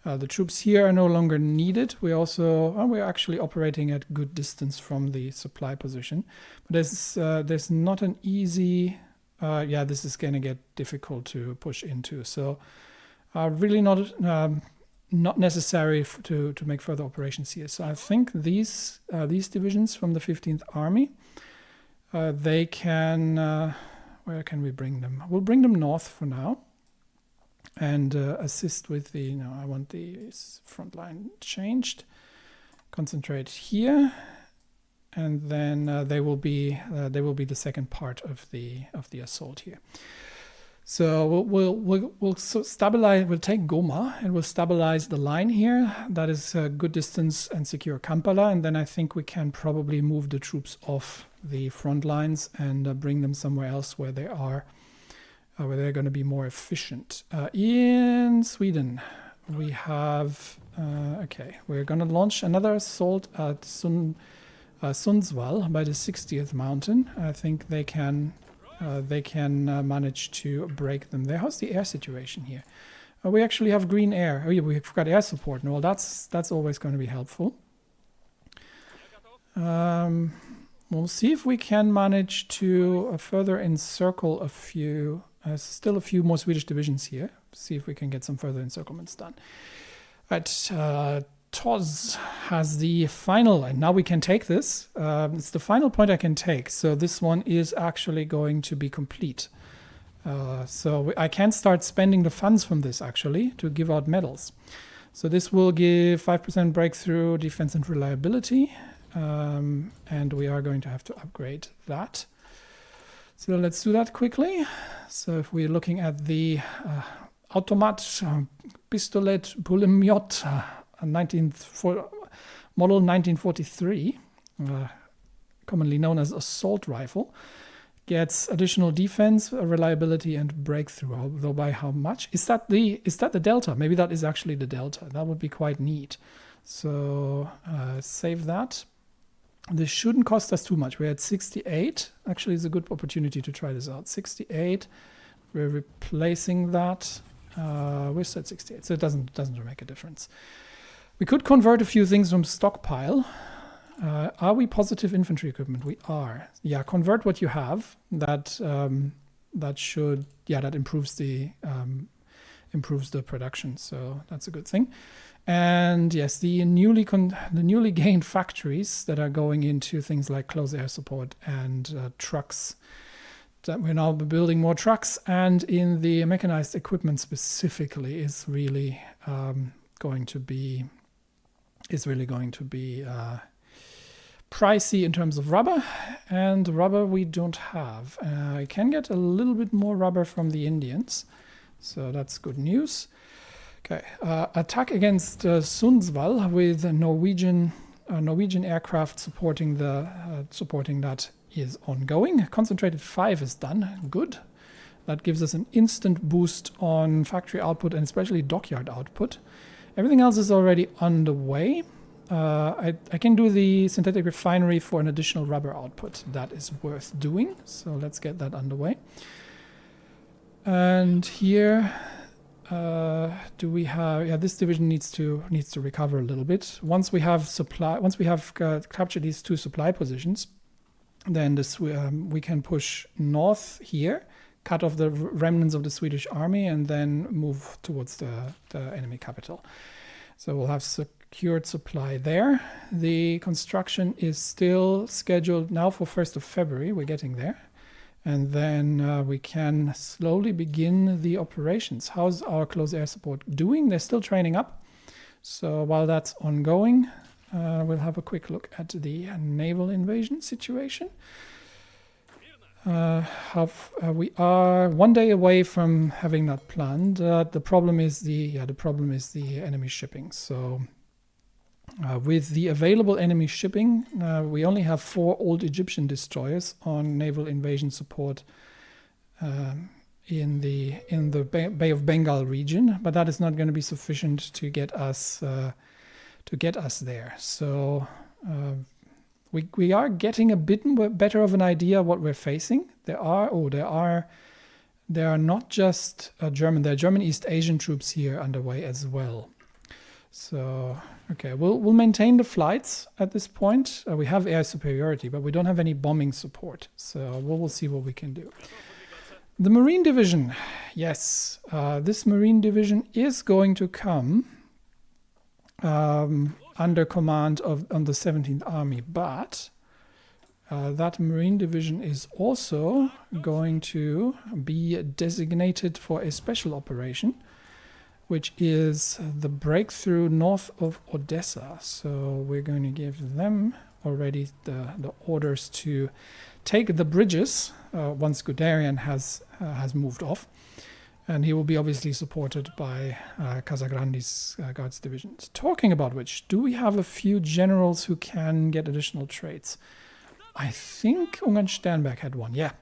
the troops here are no longer needed. We're actually operating at good distance from the supply position. But there's not an easy, this is going to get difficult to push into. So really not necessary to make further operations here. So I think these divisions from the 15th Army, they can, where can we bring them? We'll bring them north for now and assist with I want the front line changed. Concentrate here, and then they will be the second part of the assault here. So we'll stabilize. We'll take Goma and we'll stabilize the line here. That is a good distance and secure Kampala. And then I think we can probably move the troops off the front lines and bring them somewhere else where they are, where they're going to be more efficient. In Sweden, we have we're going to launch another assault at Sundsvall by the 60th mountain. I think they can manage to break them there. How's the air situation here? We actually have green air. We've got air support. Well, that's always going to be helpful. We'll see if we can manage to further encircle still a few more Swedish divisions here. See if we can get some further encirclements done. Right, TOS has the final, and now we can take this. It's the final point I can take. So this one is actually going to be complete. So I can start spending the funds from this actually to give out medals. So this will give 5% breakthrough, defense and reliability. And we are going to have to upgrade that. So let's do that quickly. So if we're looking at the Automat Pistolet Pulemjot model 1943, commonly known as assault rifle, gets additional defense, reliability, and breakthrough. Although by how much? Is that the delta? Maybe that is actually the delta. That would be quite neat. So save that. This shouldn't cost us too much. We're at 68. Actually, it's a good opportunity to try this out. 68 we're replacing that. We're still at 68, so it doesn't make a difference. We could convert a few things from stockpile. Are we positive infantry equipment? We are. Yeah, convert what you have. That improves the production. So that's a good thing. And yes, the newly gained factories that are going into things like close air support and trucks. That we're now building more trucks, and in the mechanized equipment specifically is really going to be pricey in terms of rubber, and rubber we don't have. I can get a little bit more rubber from the Indians, so that's good news. Okay, attack against Sundsvall with Norwegian aircraft supporting that is ongoing. Concentrated 5 is done. Good. That gives us an instant boost on factory output and especially dockyard output. Everything else is already underway. I can do the synthetic refinery for an additional rubber output. That is worth doing. So let's get that underway. And here, do we have? Yeah, this division needs to recover a little bit. Once we have captured these 2 supply positions, then we can push north here, cut off the remnants of the Swedish army, and then move towards the enemy capital. So we'll have secured supply there. The construction is still scheduled now for 1st of February. We're getting there. And then we can slowly begin the operations. How's our close air support doing? They're still training up. So while that's ongoing, we'll have a quick look at the naval invasion situation. We are 1 day away from having that planned. The problem is the enemy shipping. So with the available enemy shipping, we only have 4 old Egyptian destroyers on naval invasion support in the Bay of Bengal region, but that is not going to be sufficient to get us there. So we are getting a bit better of an idea what we're facing. There are not just German. There are German East Asian troops here underway as well. So okay, we'll maintain the flights at this point. We have air superiority, but we don't have any bombing support. So we'll see what we can do. The Marine Division, yes, this Marine Division is going to come under command on the 17th Army, but that Marine Division is also going to be designated for a special operation, which is the breakthrough north of Odessa. So we're going to give them already the orders to take the bridges once Guderian has moved off. And he will be obviously supported by Casagrandi's Guards divisions. Talking about which, do we have a few generals who can get additional traits? I think Ungarn Sternberg had one, yeah.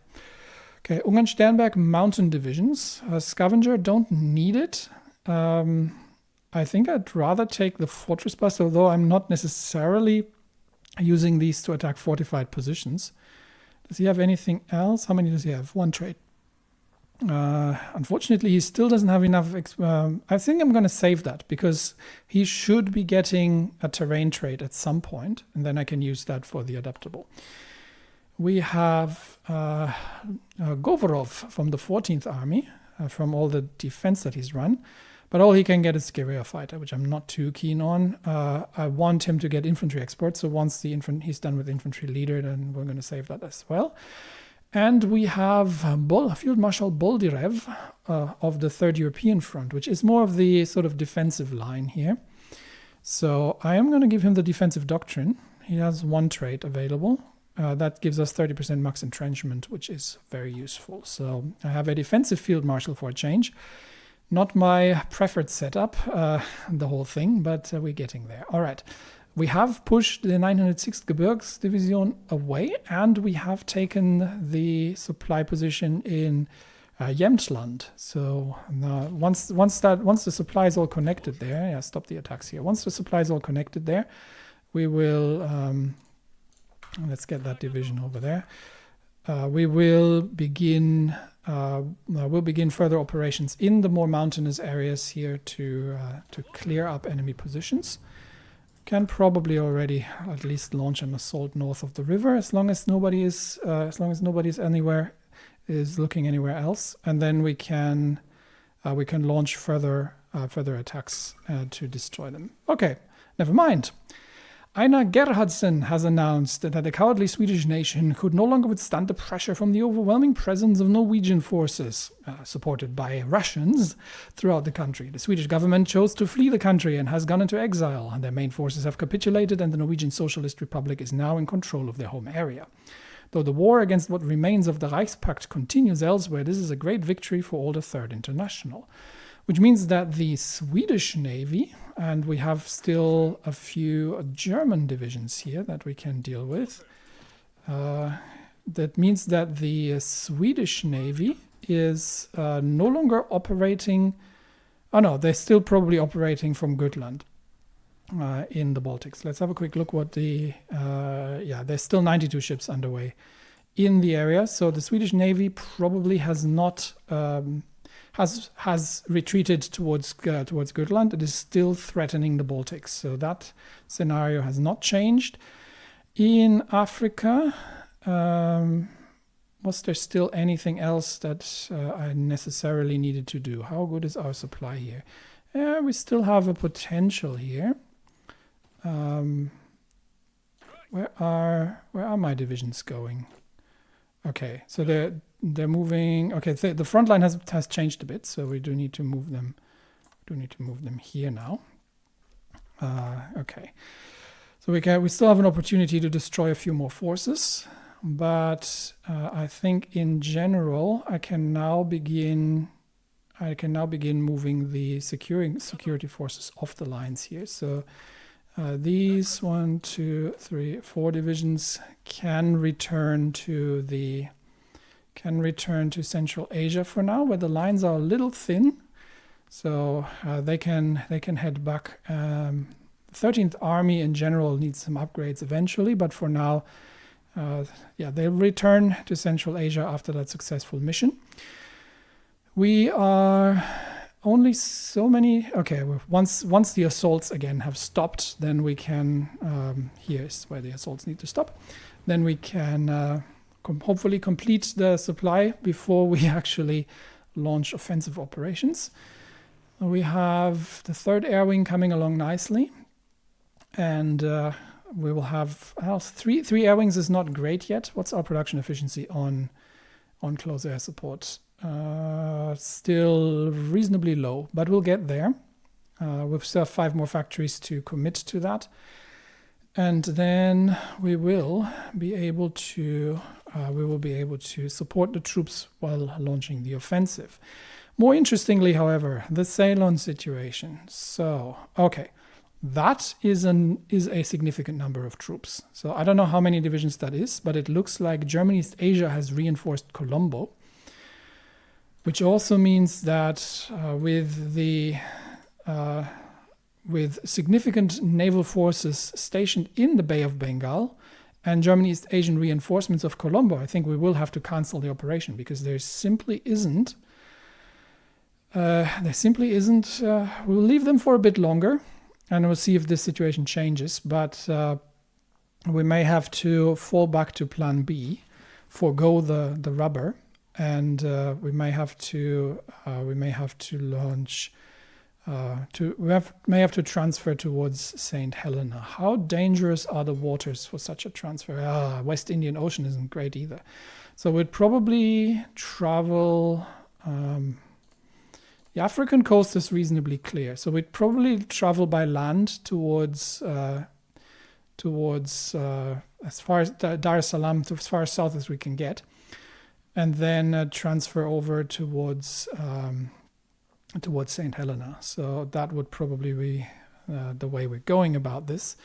Okay, Ungarn Sternberg mountain divisions. Scavenger, don't need it. I think I'd rather take the fortress bus, although I'm not necessarily using these to attack fortified positions. Does he have anything else? How many does he have? 1 trait. Unfortunately, he still doesn't have enough. I think I'm going to save that because he should be getting a terrain trait at some point, and then I can use that for the adaptable. We have Govorov from the 14th Army, from all the defense that he's run, but all he can get is guerrilla fighter, which I'm not too keen on. I want him to get infantry export, so once he's done with infantry leader, then we're going to save that as well. And we have Field Marshal Boldirev of the 3rd European Front, which is more of the sort of defensive line here. So I am going to give him the defensive doctrine. He has 1 trait available. That gives us 30% max entrenchment, which is very useful. So I have a defensive Field Marshal for a change. Not my preferred setup, the whole thing, but we're getting there. All right. We have pushed the 906th Gebirgsdivision away, and we have taken the supply position in Jämtland. So once the supply is all connected there, yeah, stop the attacks here. Once the supply is all connected there, we will let's get that division over there. We will begin we'll begin further operations in the more mountainous areas here to clear up enemy positions. Can probably already at least launch an assault north of the river, as long as nobody is looking anywhere else, and then we can launch further attacks to destroy them. Okay, never mind. Einar Gerhardsen has announced that the cowardly Swedish nation could no longer withstand the pressure from the overwhelming presence of Norwegian forces, supported by Russians, throughout the country. The Swedish government chose to flee the country and has gone into exile, and their main forces have capitulated, and the Norwegian Socialist Republic is now in control of their home area. Though the war against what remains of the Reichspakt continues elsewhere, this is a great victory for all the Third International. Which means that the Swedish Navy, and we have still a few German divisions here that we can deal with. That means that the Swedish Navy is no longer operating. Oh no, they're still probably operating from Gotland in the Baltics. Let's have a quick look what there's still 92 ships underway in the area. So the Swedish Navy probably has not has retreated towards Gotland. It is still threatening the Baltics. So that scenario has not changed. In Africa, was there still anything else that I necessarily needed to do? How good is our supply here? Yeah, we still have a potential here. Where are my divisions going? Okay, so they're moving. Okay, the front line has changed a bit, so we do need to move them. Here now. Okay, so we still have an opportunity to destroy a few more forces, but I think in general I can now begin moving the security forces off the lines here. So these 1, 2, 3, 4 divisions can return to Central Asia for now, where the lines are a little thin. So they can head back. 13th Army in general needs some upgrades eventually, but for now, they'll return to Central Asia after that successful mission. We are only so many. Okay, once the assaults again have stopped, then we can. Here's where the assaults need to stop. Then we can hopefully complete the supply before we actually launch offensive operations. We have the 3rd Air Wing coming along nicely, and we will have three air wings is not great yet. What's our production efficiency on close air support? Still reasonably low, but we'll get there. We've still 5 more factories to commit to that, and then we will be able to support the troops while launching the offensive. More interestingly, however, the Ceylon situation. So, okay, that is a significant number of troops. So I don't know how many divisions that is, but it looks like Germany East Asia has reinforced Colombo, which also means that with significant naval forces stationed in the Bay of Bengal and Germany East Asian reinforcements of Colombo, I think we will have to cancel the operation because there simply isn't. We'll leave them for a bit longer, and we'll see if this situation changes. But we may have to fall back to Plan B, forego the rubber, and we may have to launch. May have to transfer towards St. Helena. How dangerous are the waters for such a transfer? West Indian Ocean isn't great either. So we'd probably travel. The African coast is reasonably clear, so we'd probably travel by land towards as far as Dar es Salaam, as far south as we can get, and then transfer over towards St. Helena. So that would probably be the way we're going about this.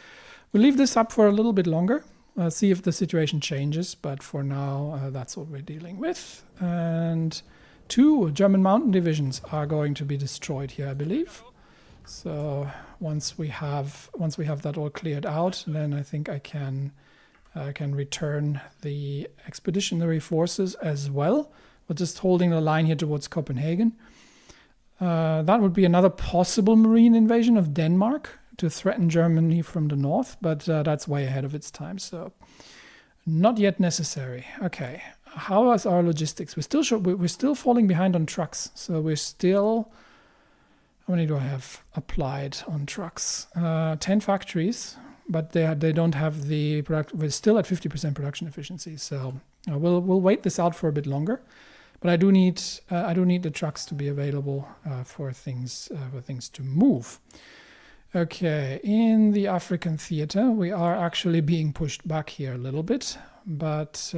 We'll leave this up for a little bit longer, see if the situation changes, but for now, that's what we're dealing with. And 2 German mountain divisions are going to be destroyed here, I believe. So once we have that all cleared out, then I think I can return the expeditionary forces as well. We're just holding the line here towards Copenhagen. That would be another possible marine invasion of Denmark to threaten Germany from the north, but that's way ahead of its time, so not yet necessary. Okay, how is our logistics? We're still falling behind on trucks, so we're still... How many do I have applied on trucks? 10 factories, but they don't have the product. We're still at 50% production efficiency, so we'll wait this out for a bit longer. But I do need the trucks to be available for things to move. Okay, in the African theater, we are actually being pushed back here a little bit, but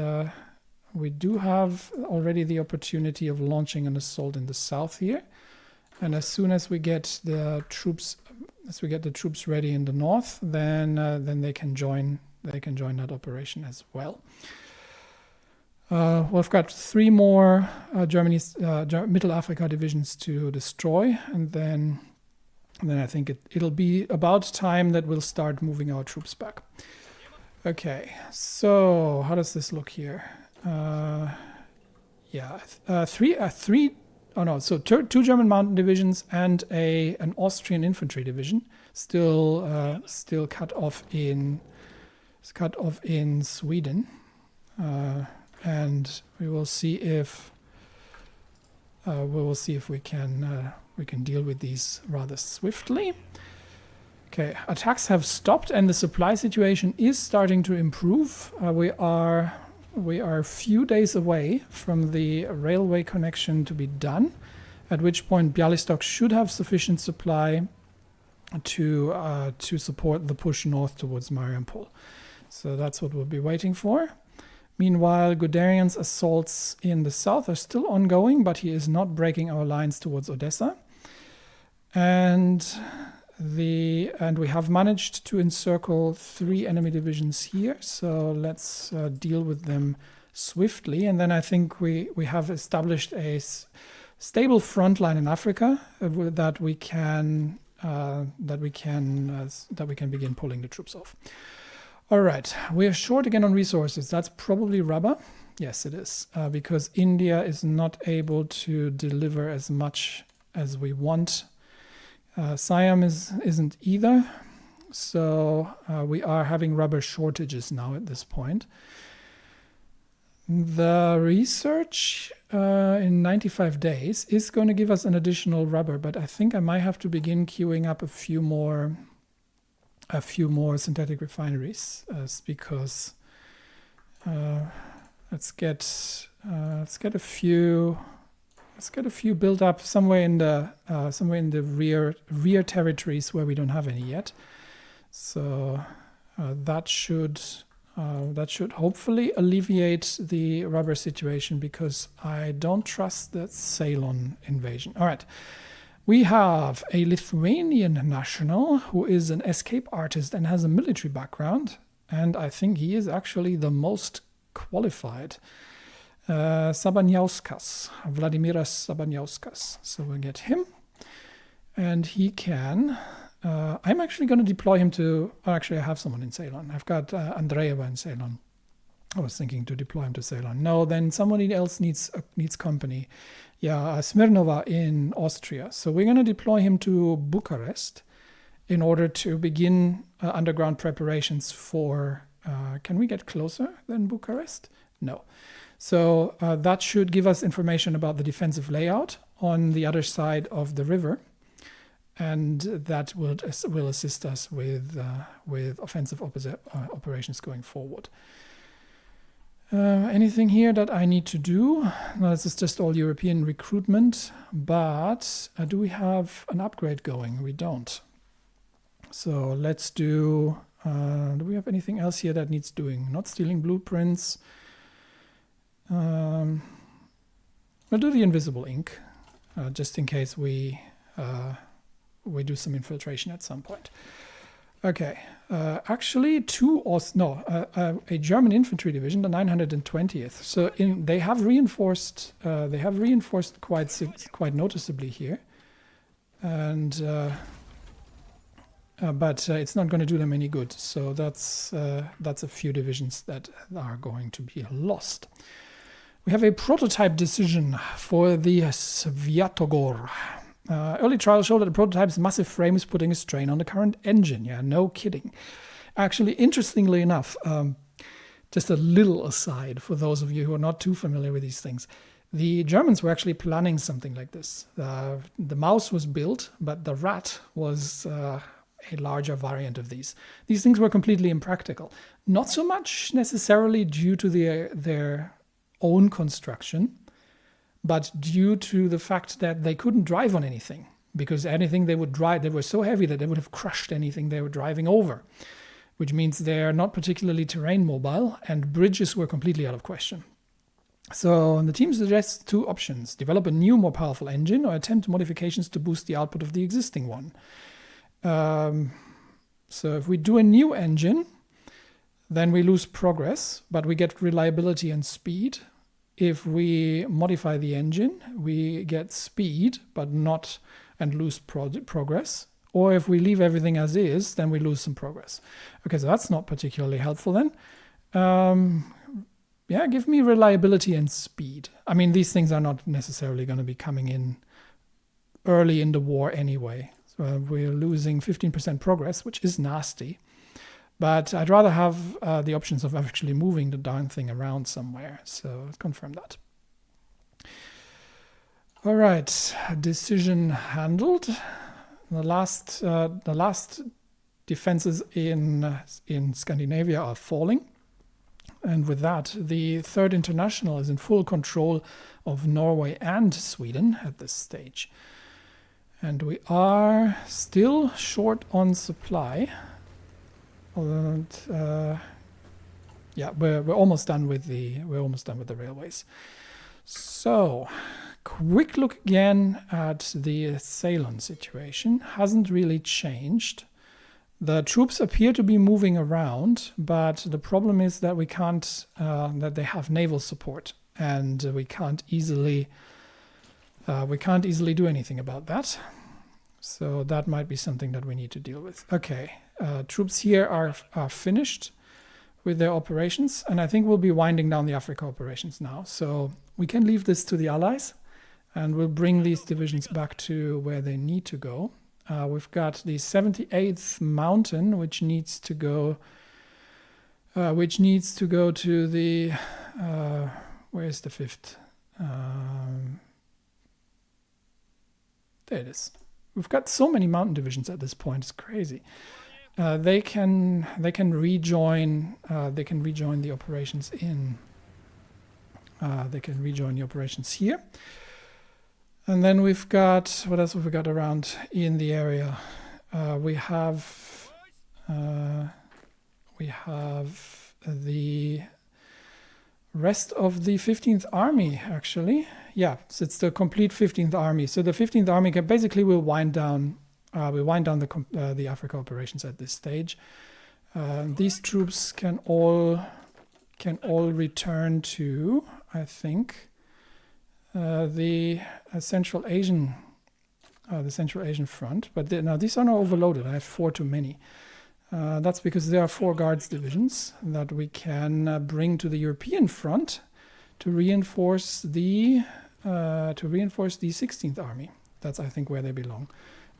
we do have already the opportunity of launching an assault in the south here. And as soon as we get the troops, ready in the north, then they can join that operation as well. We've got 3 more Germany's Middle Africa divisions to destroy, and then I think it'll be about time that we'll start moving our troops back. Okay, so how does this look here? Two German mountain divisions and an Austrian infantry division still cut off in Sweden, and we will see if we can deal with these rather swiftly. Okay, attacks have stopped and the supply situation is starting to improve. We are a few days away from the railway connection to be done, at which point Bialystok should have sufficient supply to support the push north towards Mariupol. So that's what we'll be waiting for. Meanwhile, Guderian's assaults in the south are still ongoing, but he is not breaking our lines towards Odessa. And we have managed to encircle 3 enemy divisions here, so let's deal with them swiftly. And then I think we have established a stable front line in Africa that we can begin pulling the troops off. All right, we are short again on resources. That's probably rubber. Yes, it is, because India is not able to deliver as much as we want. Siam isn't either, so we are having rubber shortages now at this point. The research in 95 days is going to give us an additional rubber, but I think I might have to begin queuing up a few more synthetic refineries, because let's get a few built up somewhere in the rear territories where we don't have any yet. So that should hopefully alleviate the rubber situation, because I don't trust the Ceylon invasion. All right. We have a Lithuanian national who is an escape artist and has a military background, and I think he is actually the most qualified. Sabaniauskas, Vladimiras Sabaniauskas. So we'll get him, and he can... I'm actually going to deploy him to... Actually, I have someone in Ceylon. I've got Andreeva in Ceylon. I was thinking to deploy him to Ceylon. No, then somebody else needs company. Yeah, Smirnova in Austria. So we're going to deploy him to Bucharest in order to begin underground preparations for... can we get closer than Bucharest? No. So that should give us information about the defensive layout on the other side of the river. And that will assist us with offensive operations going forward. Anything here that I need to do? No, this is just all European recruitment. But do we have an upgrade going? We don't. So let's do... do we have anything else here that needs doing? Not stealing blueprints. We'll do the invisible ink, just in case we do some infiltration at some point. Okay, actually a German infantry division, the 920th. So they have reinforced quite noticeably here, and but it's not going to do them any good. So that's a few divisions that are going to be lost. We have a prototype decision for the Svyatogor. Early trials show that the prototype's massive frame is putting a strain on the current engine. Yeah, no kidding. Actually, interestingly enough, just a little aside for those of you who are not too familiar with these things, the Germans were actually planning something like this. The mouse was built, but the rat was a larger variant of these. These things were completely impractical. Not so much necessarily due to their own construction, but due to the fact that they couldn't drive on anything, because anything they would drive, they were so heavy that they would have crushed anything they were driving over, which means they're not particularly terrain mobile, and bridges were completely out of question. So the team suggests two options: develop a new, more powerful engine, or attempt modifications to boost the output of the existing one. So if we do a new engine, then we lose progress, but we get reliability and speed. If we modify the engine, we get speed, but not and lose progress. Or if we leave everything as is, then we lose some progress. Okay, so that's not particularly helpful then. Yeah, give me reliability and speed. I mean, these things are not necessarily going to be coming in early in the war anyway. So we're losing 15% progress, which is nasty. But I'd rather have the options of actually moving the darn thing around somewhere. So confirm that. All right, decision handled. The last defenses in Scandinavia are falling. And with that, the Third International is in full control of Norway and Sweden at this stage. And we are still short on supply. And, yeah, we're almost done with the railways. So, quick look again at the Ceylon situation. Hasn't really changed. The troops appear to be moving around, but the problem is that we can't that they have naval support, and we can't easily do anything about that. So that might be something that we need to deal with. Okay, troops here are finished with their operations, and I think we'll be winding down the Africa operations now. So we can leave this to the Allies, and we'll bring these divisions back to where they need to go. We've got the 78th Mountain, which needs to go to the where is the 5th? There it is. We've got so many mountain divisions at this point; it's crazy. They can rejoin the operations in. They can rejoin the operations here. And then we've got, what else have we got around in the area? We have the rest of the 15th Army, actually. Yeah, so it's the complete 15th Army. So the 15th Army basically will wind down the Africa operations at this stage. These troops can all return to, I think, the Central Asian front, but now these are not overloaded. I have 4 too many. That's because there are 4 guards divisions that we can bring to the European front to reinforce the 16th Army. That's, I think, where they belong,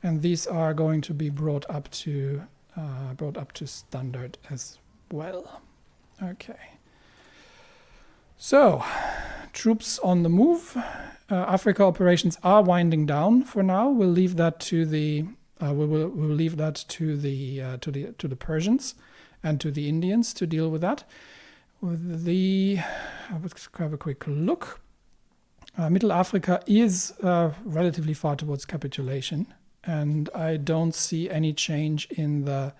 and these are going to be brought up to standard as well. Okay. So, troops on the move. Africa operations are winding down for now. We'll leave that to the we'll leave that to the Persians and to the Indians to deal with that. Let's have a quick look. Middle Africa is relatively far towards capitulation, and I don't see any change in the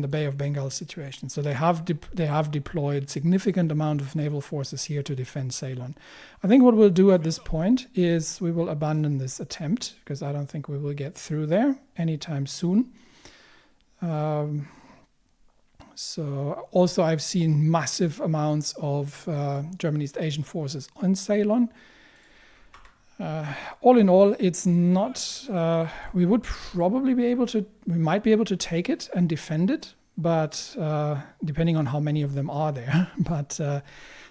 Bay of Bengal situation. So they have deployed significant amount of naval forces here to defend Ceylon. I think what we'll do at this point is we will abandon this attempt, because I don't think we will get through there anytime soon. So also I've seen massive amounts of German East Asian forces on Ceylon. All in all, it's not. We might be able to take it and defend it, but depending on how many of them are there. But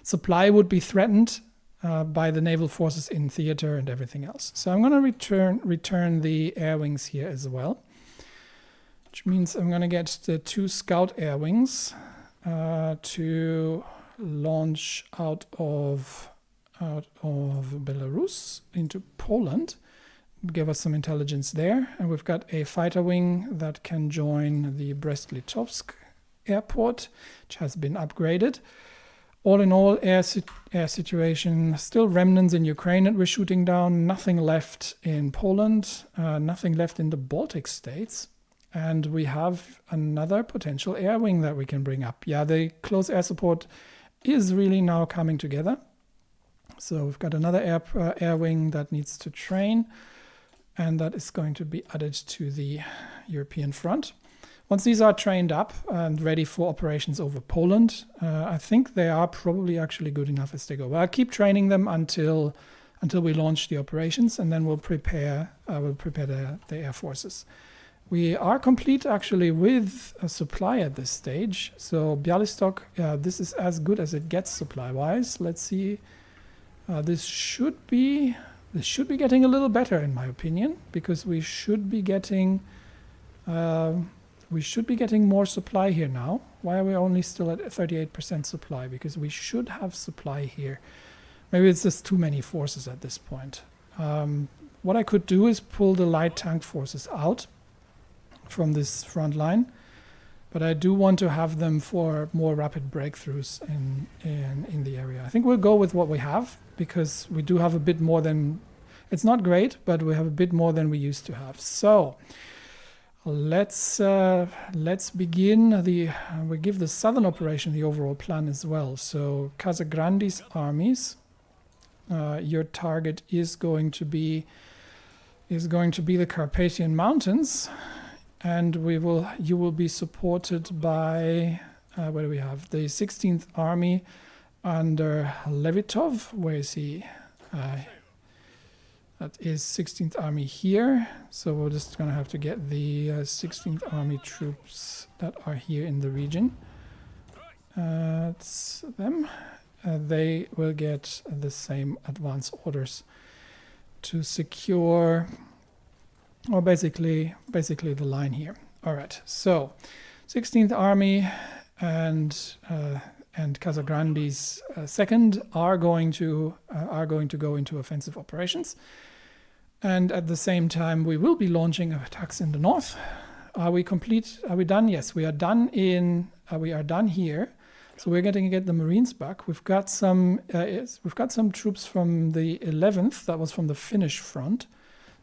supply would be threatened by the naval forces in theater and everything else. So I'm going to return the air wings here as well, which means I'm going to get the 2 scout air wings to launch out of Belarus into Poland. Give us some intelligence there, and we've got a fighter wing that can join the Brest-Litovsk airport, which has been upgraded. All in all, air situation, still remnants in Ukraine that we're shooting down, nothing left in Poland, nothing left in the Baltic states, and we have another potential air wing that we can bring up. Yeah, the close air support is really now coming together. So we've got another air wing that needs to train, and that is going to be added to the European front. Once these are trained up and ready for operations over Poland, I think they are probably actually good enough as they go. But I'll keep training them until we launch the operations, and then we'll prepare the air forces. We are complete actually with a supply at this stage. So Bialystok, this is as good as it gets supply-wise. Let's see. This should be getting a little better in my opinion, because we should be getting more supply here now. Why are we only still at 38% supply? Because we should have supply here. Maybe it's just too many forces at this point. What I could do is pull the light tank forces out from this front line, but I do want to have them for more rapid breakthroughs in the area. I think we'll go with what we have, because we do have a bit more than, it's not great, but we have a bit more than we used to have. So let's begin we give the southern operation the overall plan as well. So Casagrandi's armies, your target is going to be the Carpathian Mountains, and you will be supported by what do we have? The 16th Army under Levitov. Where is he? That is 16th Army here. So we're just going to have to get the 16th Army troops that are here in the region. It's them. They will get the same advance orders to secure, or basically the line here. All right. So 16th Army and Casagrandi's second are going to go into offensive operations, and at the same time we will be launching attacks in the north. Are we complete? Are we done? Yes, we are done we are done here. So we're going to get the Marines back. We've got some troops from the 11th. That was from the Finnish front.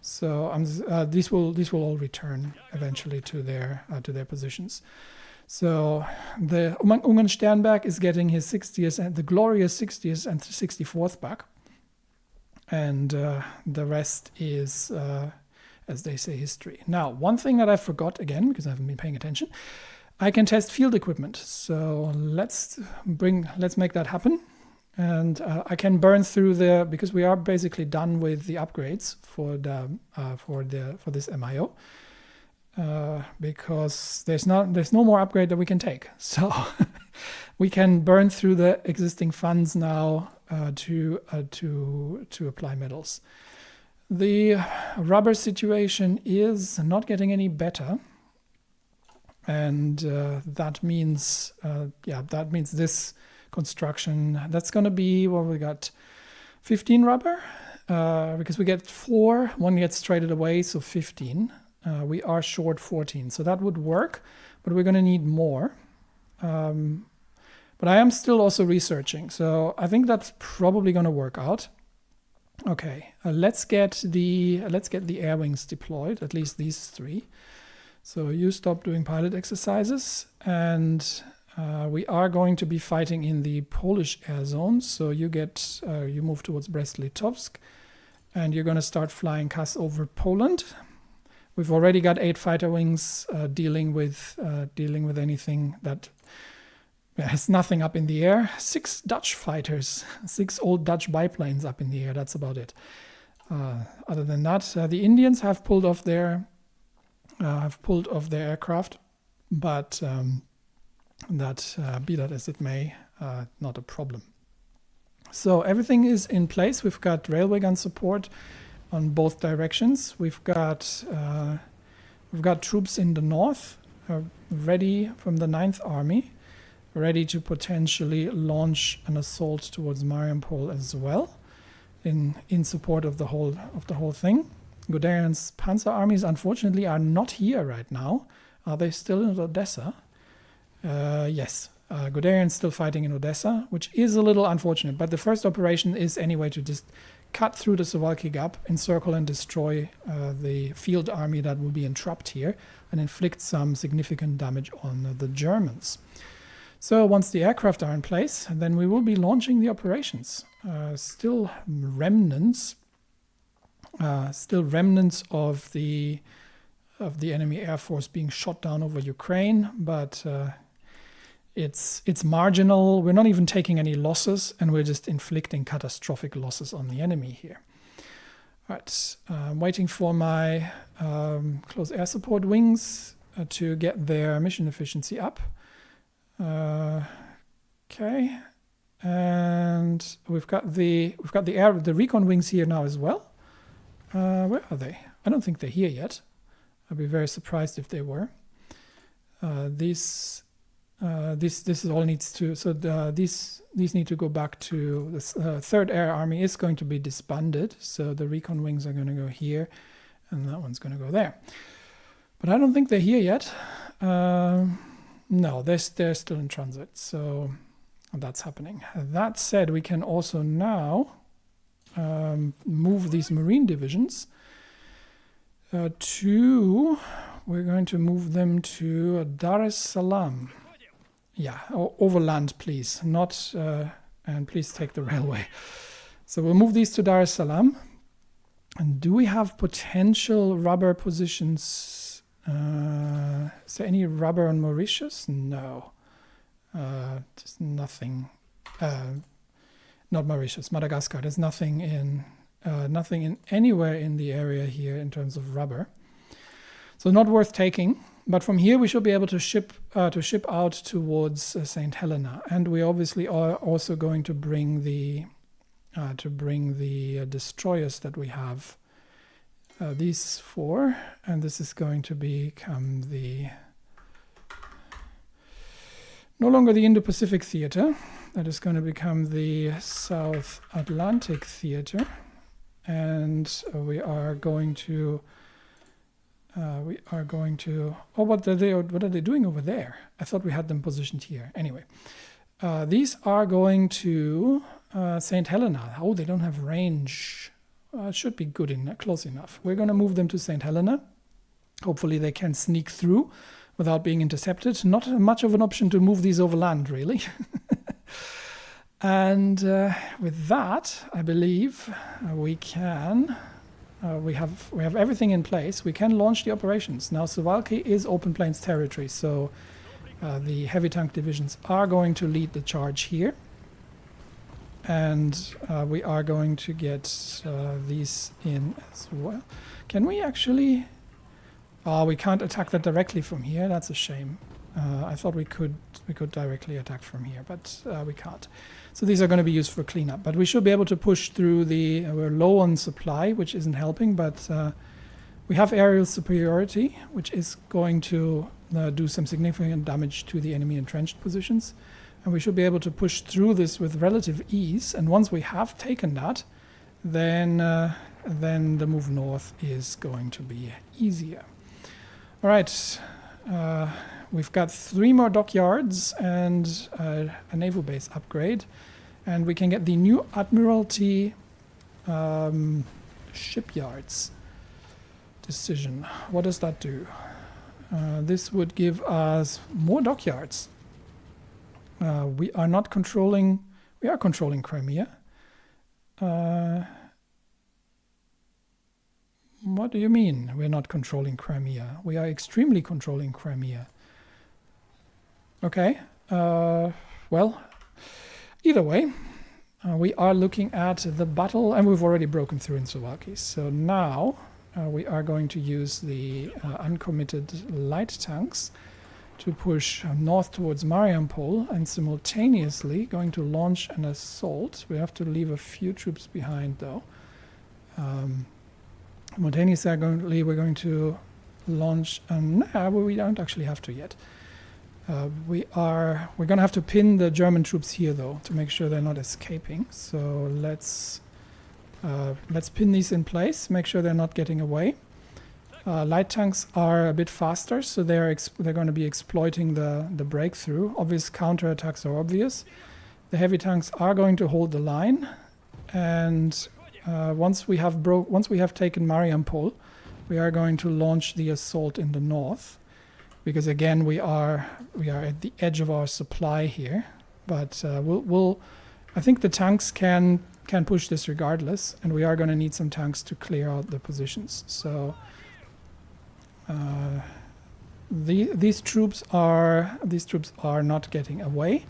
So these will all return eventually to their positions. So the Ungarn Sternberg is getting his 60th and the glorious 60th and 64th back, and the rest is, as they say, history. Now, one thing that I forgot again, because I haven't been paying attention, I can test field equipment. So let's make that happen, and I can burn through because we are basically done with the upgrades for this MIO. Because there's no more upgrade that we can take, so we can burn through the existing funds now to apply medals. The rubber situation is not getting any better, and that means this construction, that's going to be what we got, 15 rubber, because we get 4, one gets traded away, so 15. We are short 14, so that would work, but we're going to need more. But I am still also researching, so I think that's probably going to work out. Okay, let's get the air wings deployed, at least these 3. So you stop doing pilot exercises, and we are going to be fighting in the Polish air zone. So you move towards Brest-Litovsk, and you're going to start flying CAS over Poland. We've already got 8 fighter wings dealing with anything that has nothing up in the air. 6 Dutch fighters, 6 old Dutch biplanes up in the air. That's about it. Other than that, the Indians have pulled off their aircraft, but That, be that as it may, not a problem. So everything is in place. We've got railway gun support on both directions. We've got troops in the north ready from the 9th Army, ready to potentially launch an assault towards Mariupol as well, in support of the whole thing. Guderian's panzer armies, unfortunately, are not here right now. Are they still in Odessa? Yes. Guderian's still fighting in Odessa, which is a little unfortunate. But the first operation is anyway to just cut through the Suwalki Gap, encircle and destroy the field army that will be entrapped here, and inflict some significant damage on the Germans. So once the aircraft are in place, then we will be launching the operations. Still remnants of the enemy air force being shot down over Ukraine, but it's marginal. We're not even taking any losses, and we're just inflicting catastrophic losses on the enemy here. Right, I'm waiting for my close air support wings to get their mission efficiency up. Okay, and we've got the recon wings here now as well. Where are they? I don't think they're here yet. I'd be very surprised if they were. This is all needs to. So these need to go back to the 3rd Air Army is going to be disbanded. So the recon wings are going to go here, and that one's going to go there. But I don't think they're here yet. No, they're still in transit. So that's happening. That said, we can also now move these Marine divisions we're going to move them to Dar es Salaam. Yeah, overland, please, not, and please take the railway. So we'll move these to Dar es Salaam. And do we have potential rubber positions? Is there any rubber on Mauritius? No. Just nothing. Not Mauritius, Madagascar. There's nothing in anywhere in the area here in terms of rubber. So not worth taking. But from here we should be able to ship out towards St. Helena, and we obviously are also going to bring the destroyers that we have. These 4, and this is going to become no longer the Indo-Pacific Theater. That is going to become the South Atlantic Theater, and we are going to. Oh, what are they doing over there? I thought we had them positioned here. Anyway, these are going to St. Helena. Oh, they don't have range. It should be close enough. We're going to move them to St. Helena. Hopefully they can sneak through without being intercepted. Not much of an option to move these over land, really. And with that, I believe we can. We have everything in place. We can launch the operations. Now Suwalki is open plains territory, so the heavy tank divisions are going to lead the charge here. And we are going to get these in as well. Can we actually... Oh, we can't attack that directly from here. That's a shame. I thought we could directly attack from here, but we can't. So these are going to be used for cleanup. But we should be able to push through we're low on supply, which isn't helping, but we have aerial superiority, which is going to do some significant damage to the enemy entrenched positions. And we should be able to push through this with relative ease. And once we have taken that, then the move north is going to be easier. All right. We've got 3 more dockyards and a naval base upgrade. And we can get the new Admiralty shipyards decision. What does that do? This would give us more dockyards. We are not controlling... We are controlling Crimea. What do you mean we're not controlling Crimea? We are extremely controlling Crimea. Okay. Well, either way, we are looking at the battle, and we've already broken through in Suwalki. So now we are going to use the uncommitted light tanks to push north towards Mariupol, and simultaneously going to launch an assault. We have to leave a few troops behind, though. Simultaneously, we're going to launch well, we don't actually have to yet. We're going to have to pin the German troops here, though, to make sure they're not escaping. So let's pin these in place, make sure they're not getting away. Light tanks are a bit faster, so they're going to be exploiting the breakthrough. Obvious counterattacks are obvious. The heavy tanks are going to hold the line, and once we have taken Mariupol, we are going to launch the assault in the north, because again we are at the edge of our supply here. But I think the tanks can push this regardless, and we are going to need some tanks to clear out the positions. So these troops are not getting away.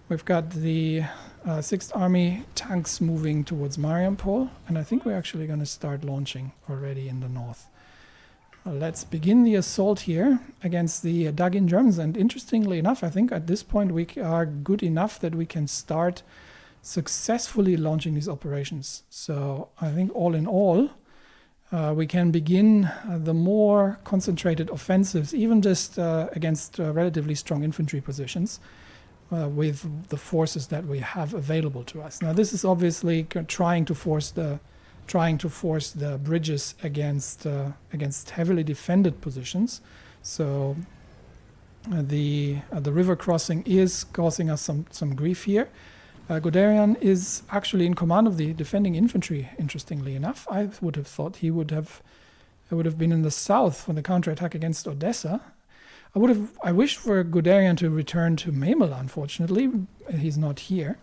We've got the 6th Army tanks moving towards Mariupol, and I think we're actually going to start launching already in the north. Let's begin the assault here against the dug-in Germans, and interestingly enough, I think at this point we are good enough that we can start successfully launching these operations. So I think all in all, we can begin the more concentrated offensives, even just against relatively strong infantry positions, with the forces that we have available to us. Now, this is obviously trying to force the bridges against heavily defended positions. So the river crossing is causing us some grief here. Guderian is actually in command of the defending infantry, interestingly enough. I would have thought he would have been in the south for the counterattack against Odessa. I wish for Guderian to return to Memel, unfortunately. He's not here.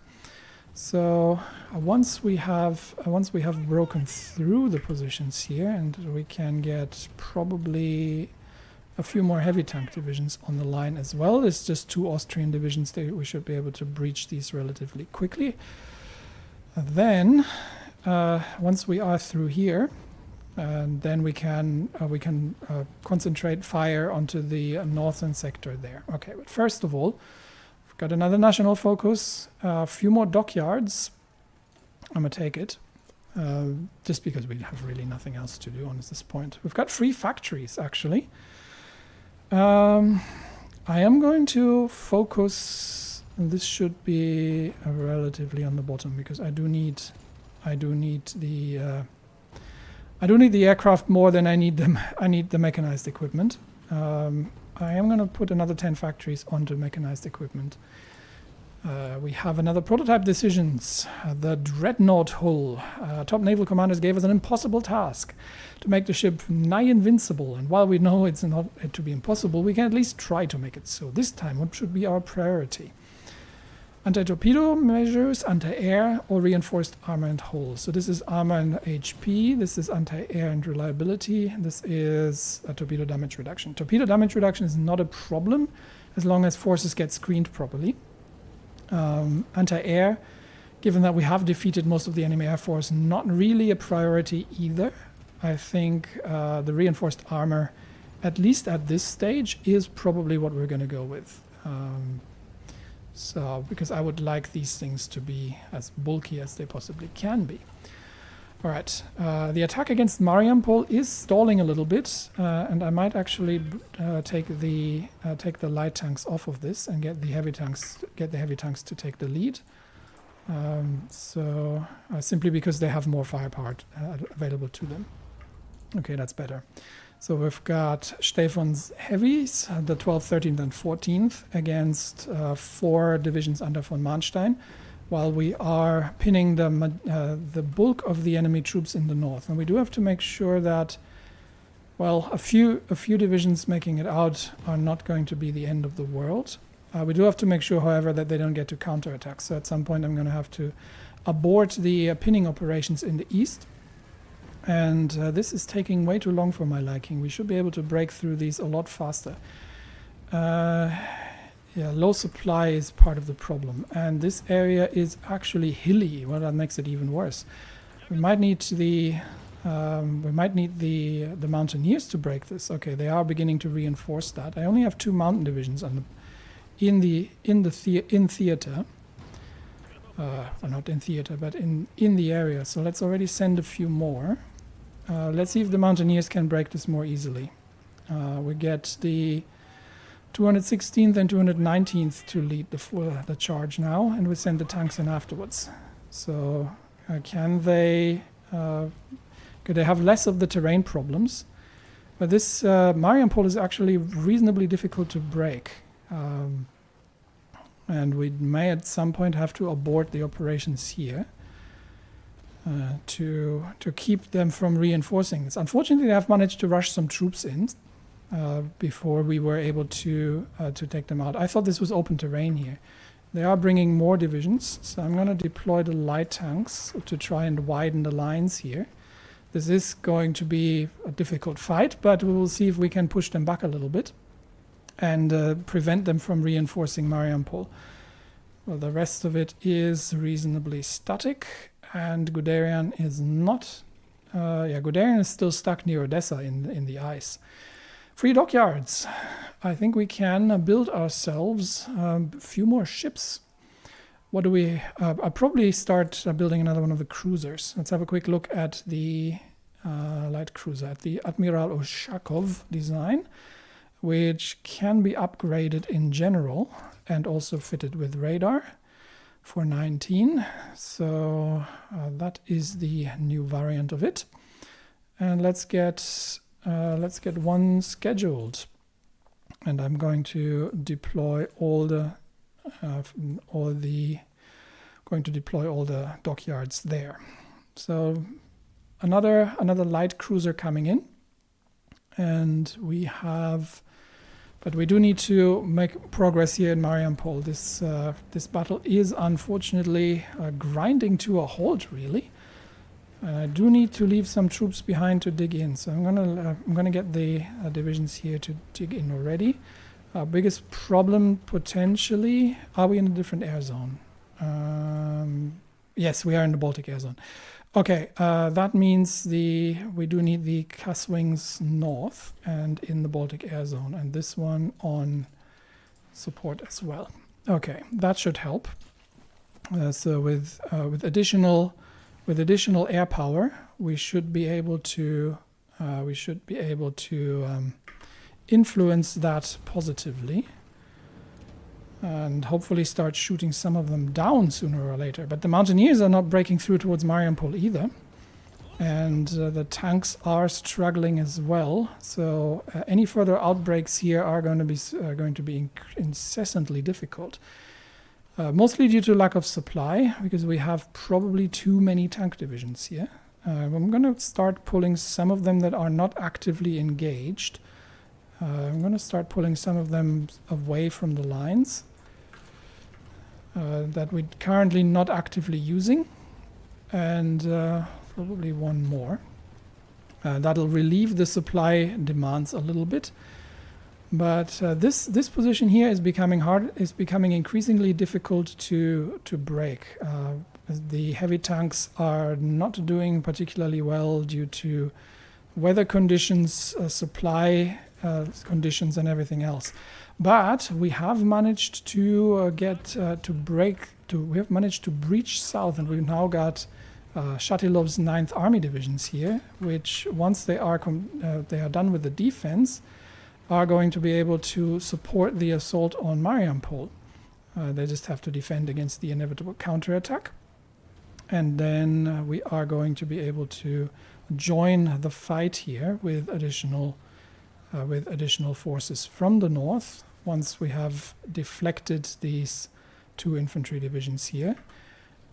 So once we have broken through the positions here, and we can get probably a few more heavy tank divisions on the line as well. It's just 2 Austrian divisions. We should be able to breach these relatively quickly. And then once we are through here, then we can concentrate fire onto the northern sector there. Okay, but first of all, we've got another national focus, a few more dockyards. I'm gonna take it, just because we have really nothing else to do on this point. We've got 3 factories actually. I am going to focus, and this should be relatively on the bottom, because I do need the aircraft more than I need them. I need the mechanized equipment. I am going to put another 10 factories onto mechanized equipment. We have another prototype decisions. The Dreadnought hull. Top naval commanders gave us an impossible task to make the ship nigh invincible. And while we know it's not to be impossible, we can at least try to make it so. This time, what should be our priority? Anti-torpedo measures, anti-air, or reinforced armor and hull. So this is armor and HP. This is anti-air and reliability. This is a torpedo damage reduction. Torpedo damage reduction is not a problem as long as forces get screened properly. Anti-air, given that we have defeated most of the enemy air force, not really a priority either. I think the reinforced armor, at least at this stage, is probably what we're going to go with. So, because I would like these things to be as bulky as they possibly can be. All right, the attack against Mariupol is stalling a little bit, and I might actually take the light tanks off of this and get the heavy tanks to take the lead. Simply because they have more firepower available to them. Okay, that's better. So we've got Stefan's heavies, the 12th, 13th, and 14th, against 4 divisions under von Manstein, while we are pinning the bulk of the enemy troops in the north. And we do have to make sure that, well, a few divisions making it out are not going to be the end of the world. We do have to make sure, however, that they don't get to counterattack. So at some point I'm going to have to abort the pinning operations in the east. And this is taking way too long for my liking. We should be able to break through these a lot faster. Yeah, low supply is part of the problem. And this area is actually hilly. Well, that makes it even worse. We might need the We might need the mountaineers to break this. Okay, they are beginning to reinforce that. I only have 2 mountain divisions on in theater. Well, not in theater, but in the area. So let's already send a few more. Let's see if the mountaineers can break this more easily. We get the 216th and 219th to lead the charge now, and we send the tanks in afterwards. So could they have less of the terrain problems? But this Mariampol is actually reasonably difficult to break. And we may at some point have to abort the operations here to keep them from reinforcing this. Unfortunately, I've managed to rush some troops in before we were able to take them out. I thought this was open terrain here. They are bringing more divisions, so I'm going to deploy the light tanks to try and widen the lines here. This is going to be a difficult fight, but we will see if we can push them back a little bit and prevent them from reinforcing Mariampol. Well, the rest of it is reasonably static, and Guderian is not. Guderian is still stuck near Odessa in the ice. Free dockyards. I think we can build ourselves a few more ships. What do we... I'll probably start building another one of the cruisers. Let's have a quick look at the light cruiser, at the Admiral Ushakov design, which can be upgraded in general and also fitted with radar for 19. So that is the new variant of it. And let's get one scheduled. And I'm going to deploy all the dockyards there. So another light cruiser coming in, and we have. But we do need to make progress here in Mariampol. This battle is unfortunately grinding to a halt, really. And I do need to leave some troops behind to dig in. So I'm gonna get the divisions here to dig in already. Our biggest problem potentially. Are we in a different air zone? Yes, we are in the Baltic air zone. Okay, that means we do need the K-wings north and in the Baltic air zone, and this one on support as well. Okay, that should help. So with additional air power, we should be able to influence that positively, and hopefully start shooting some of them down sooner or later. But the mountaineers are not breaking through towards Mariampol either, and the tanks are struggling as well. So any further outbreaks here are going to be incessantly difficult, mostly due to lack of supply, because we have probably too many tank divisions here. I'm going to start pulling some of them that are not actively engaged. I'm going to start pulling some of them away from the lines that we're currently not actively using, and probably one more. That'll relieve the supply demands a little bit, but this position here is becoming increasingly difficult to break. The heavy tanks are not doing particularly well due to weather conditions, supply conditions, and everything else. But we have managed to breach south, and we've now got Shatilov's 9th Army divisions here, which once they are done with the defense, are going to be able to support the assault on Mariampol. They just have to defend against the inevitable counterattack, and then we are going to be able to join the fight here with additional forces from the north once we have deflected these 2 infantry divisions here.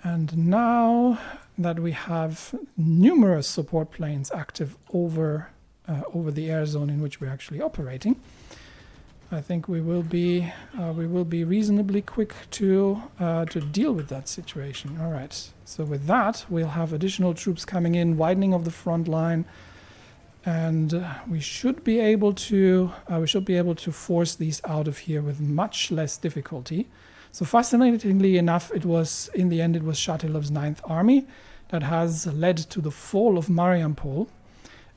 And now that we have numerous support planes active over the air zone in which we're actually operating, I think we will be reasonably quick to deal with that situation. All right. So with that, we'll have additional troops coming in, widening of the front line, and we should be able to force these out of here with much less difficulty. So fascinatingly enough, in the end it was Shatilov's 9th Army that has led to the fall of Mariampol.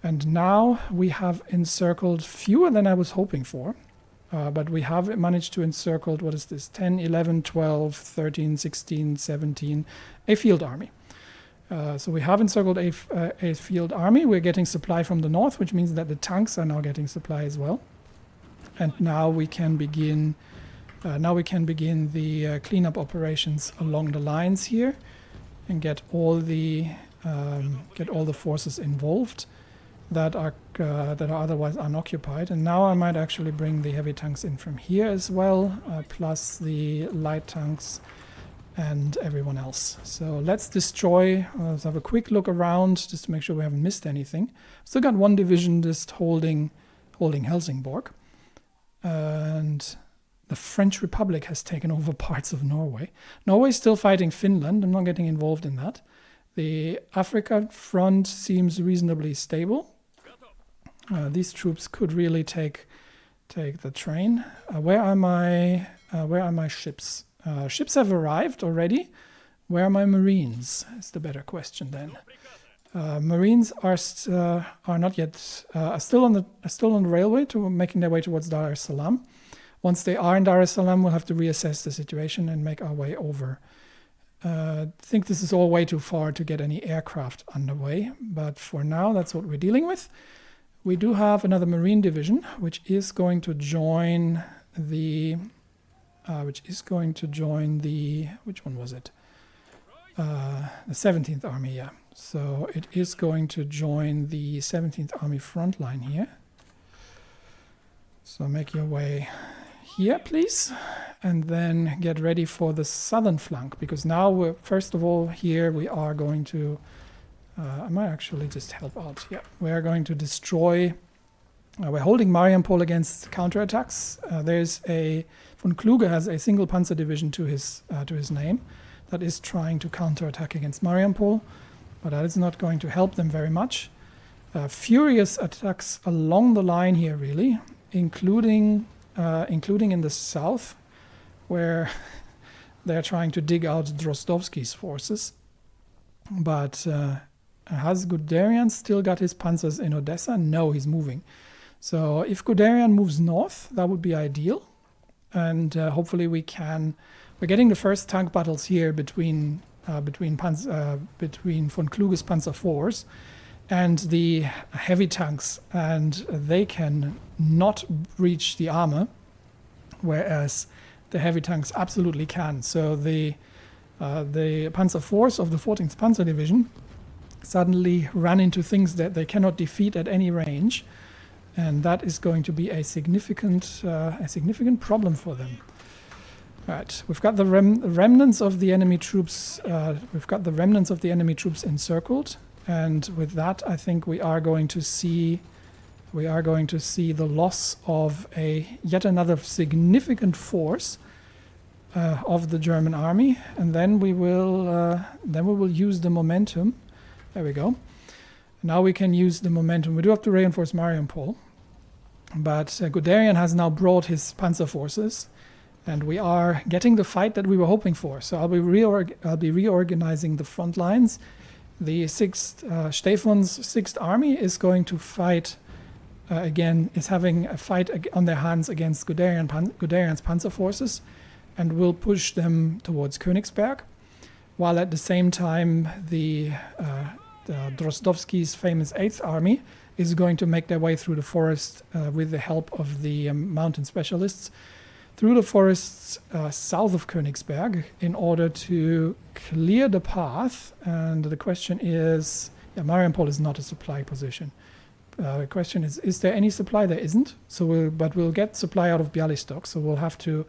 And now we have encircled fewer than I was hoping for. But we have managed to encircle, what is this, 10, 11, 12, 13, 16, 17, a field army. So we have encircled a field army. We're getting supply from the north, which means that the tanks are now getting supply as well. And now we can begin the cleanup operations along the lines here and get all the forces involved that are otherwise unoccupied. And now I might actually bring the heavy tanks in from here as well, plus the light tanks and everyone else. So let's destroy, let's have a quick look around just to make sure we haven't missed anything. Still got one division just holding Helsingborg. And the French Republic has taken over parts of Norway. Norway's still fighting Finland. I'm not getting involved in that. The Africa front seems reasonably stable. These troops could really take the train. Where are my ships? Ships have arrived already. Where are my Marines? Is the better question then. Marines are not yet still on the railway to making their way towards Dar es Salaam. Once they are in Dar es Salaam, we'll have to reassess the situation and make our way over. I think this is all way too far to get any aircraft underway, but for now, that's what we're dealing with. We do have another Marine division, which is going to join the. Which one was it? The 17th Army, yeah. So it is going to join the 17th Army front line here. So make your way here, please, and then get ready for the southern flank, because now first of all here we are going to I might actually just help out. Yeah, we are going to destroy. We're holding Mariampol against counterattacks. Von Kluge has a single panzer division to his name that is trying to counterattack against Mariampol, but that is not going to help them very much. Furious attacks along the line here, really, including in the south, where they're trying to dig out Drozdowski's forces. But has Guderian still got his panzers in Odessa? No, he's moving. So if Guderian moves north, that would be ideal. And hopefully we're getting the first tank battles here between von Kluge's Panzer IVs and the heavy tanks, and they can not reach the armor, whereas the heavy tanks absolutely can. So the Panzer IVs of the 14th Panzer Division suddenly run into things that they cannot defeat at any range, and that is going to be a significant problem for them. Right, we've got the remnants of the enemy troops. We've got the remnants of the enemy troops encircled, and with that, I think we are going to see the loss of yet another significant force of the German army, and then we will use the momentum. There we go. Now we can use the momentum. We do have to reinforce Mariampol, but Guderian has now brought his panzer forces, and we are getting the fight that we were hoping for. So I'll be reorganizing the front lines. The Stefan's 6th Army is going to fight is having a fight on their hands against Guderian's panzer forces, and will push them towards Königsberg, while at the same time the Drozdowski's famous 8th Army is going to make their way through the forest with the help of the mountain specialists, through the forests south of Königsberg in order to clear the path. And the question is, Mariampol is not a supply position. The question is there any supply? There isn't. So we'll get supply out of Bialystok. So we'll have to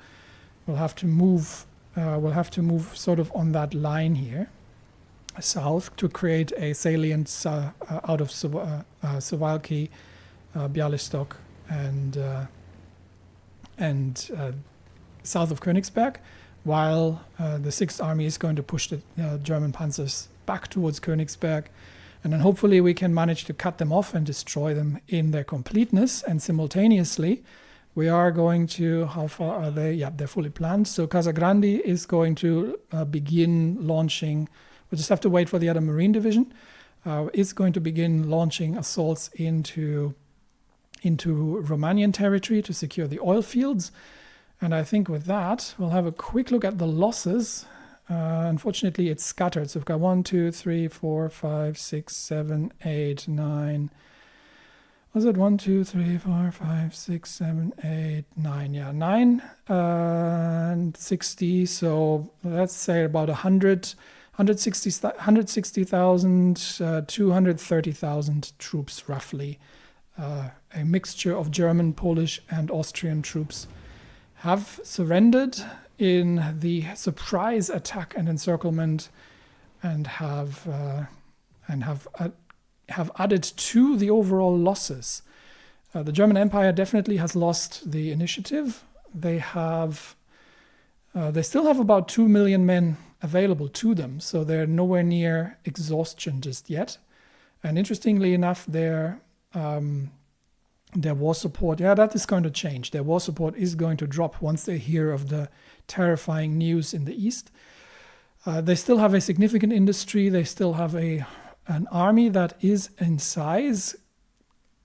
move sort of on that line here, south, to create a salient out of Suwalki, Bialystok, and south of Königsberg, while the 6th Army is going to push the German panzers back towards Königsberg, and then hopefully we can manage to cut them off and destroy them in their completeness. And simultaneously, we are going to, how far are they? Yeah, they're fully planned. So Casagrande is going to begin launching We just have to wait for the other Marine Division. Is going to begin launching assaults into Romanian territory to secure the oil fields. And I think with that, we'll have a quick look at the losses. Unfortunately, it's scattered. So we've got 1, 2, 3, 4, 5, 6, 7, 8, 9. Was it 1, 2, 3, 4, 5, 6, 7, 8, 9? Yeah, 9 and 60. So let's say about 160,000, 230,000 troops roughly. A mixture of German, Polish, and Austrian troops have surrendered in the surprise attack and encirclement, and have added to the overall losses. The German Empire definitely has lost the initiative. They still have about 2 million men available to them, so they're nowhere near exhaustion just yet. And interestingly enough, their war support, that is going to change. Their war support is going to drop once they hear of the terrifying news in the east. They still have a significant industry. They still have an army that is in size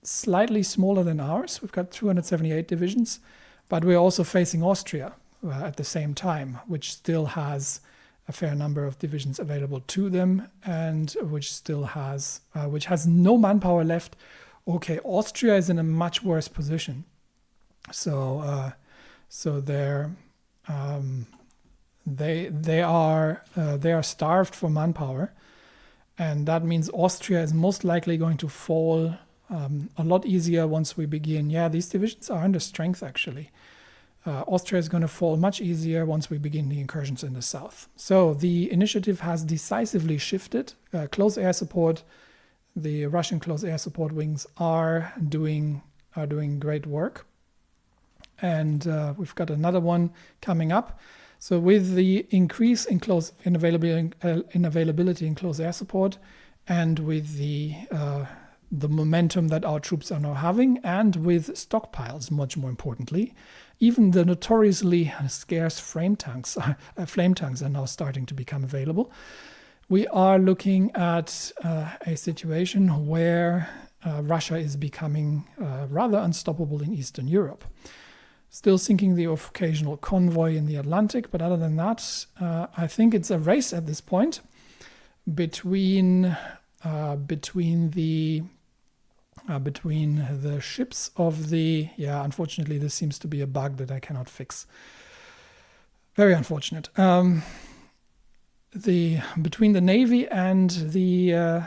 slightly smaller than ours. We've got 278 divisions, but we're also facing Austria at the same time, which still has a fair number of divisions available to them, and which has no manpower left. Okay, Austria is in a much worse position. So they are starved for manpower, and that means Austria is most likely going to fall a lot easier once we begin. Yeah, these divisions are under strength actually. Austria is going to fall much easier once we begin the incursions in the south. So the initiative has decisively shifted. Close air support, the Russian close air support wings are doing great work, and we've got another one coming up. So with the increase in availability in close air support, and with the momentum that our troops are now having, and with stockpiles, much more importantly, even the notoriously scarce flame tanks are now starting to become available. We are looking at a situation where Russia is becoming rather unstoppable in Eastern Europe. Still sinking the occasional convoy in the Atlantic, but other than that, I think it's a race at this point between the ships of the... Yeah, unfortunately, this seems to be a bug that I cannot fix. Very unfortunate. Between the Navy and the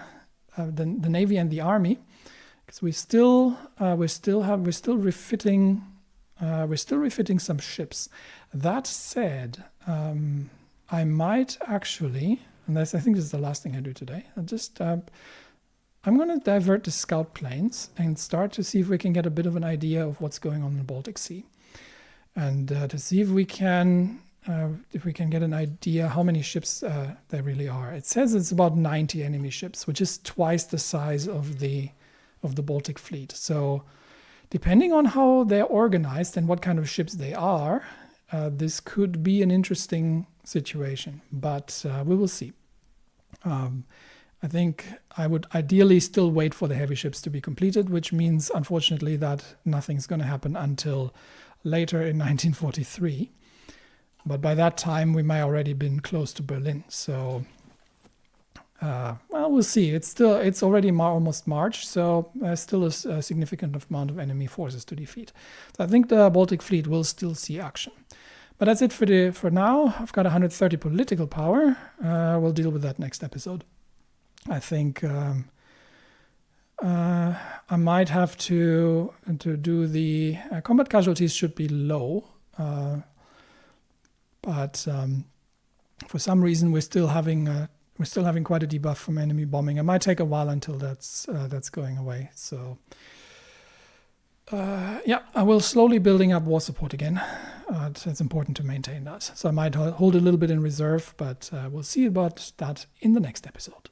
Navy and the Army, because we're still refitting some ships. That said, I might actually, and I think this is the last thing I do today. I'm going to divert the scout planes and start to see if we can get a bit of an idea of what's going on in the Baltic Sea, and to see if we can get an idea how many ships there really are. It says it's about 90 enemy ships, which is twice the size of the Baltic Fleet. So depending on how they're organized and what kind of ships they are, this could be an interesting situation, but we will see. I think I would ideally still wait for the heavy ships to be completed, which means, unfortunately, that nothing's going to happen until later in 1943. But by that time, we may already been close to Berlin. So, we'll see. It's already almost March, so there's still a significant amount of enemy forces to defeat. So I think the Baltic Fleet will still see action. But that's it for now. I've got 130 political power. We'll deal with that next episode. I think I might have to do the combat casualties should be low, but for some reason we're still having quite a debuff from enemy bombing. It might take a while until that's going away. So I will slowly building up war support again. It's important to maintain that. So I might hold a little bit in reserve, but we'll see about that in the next episode.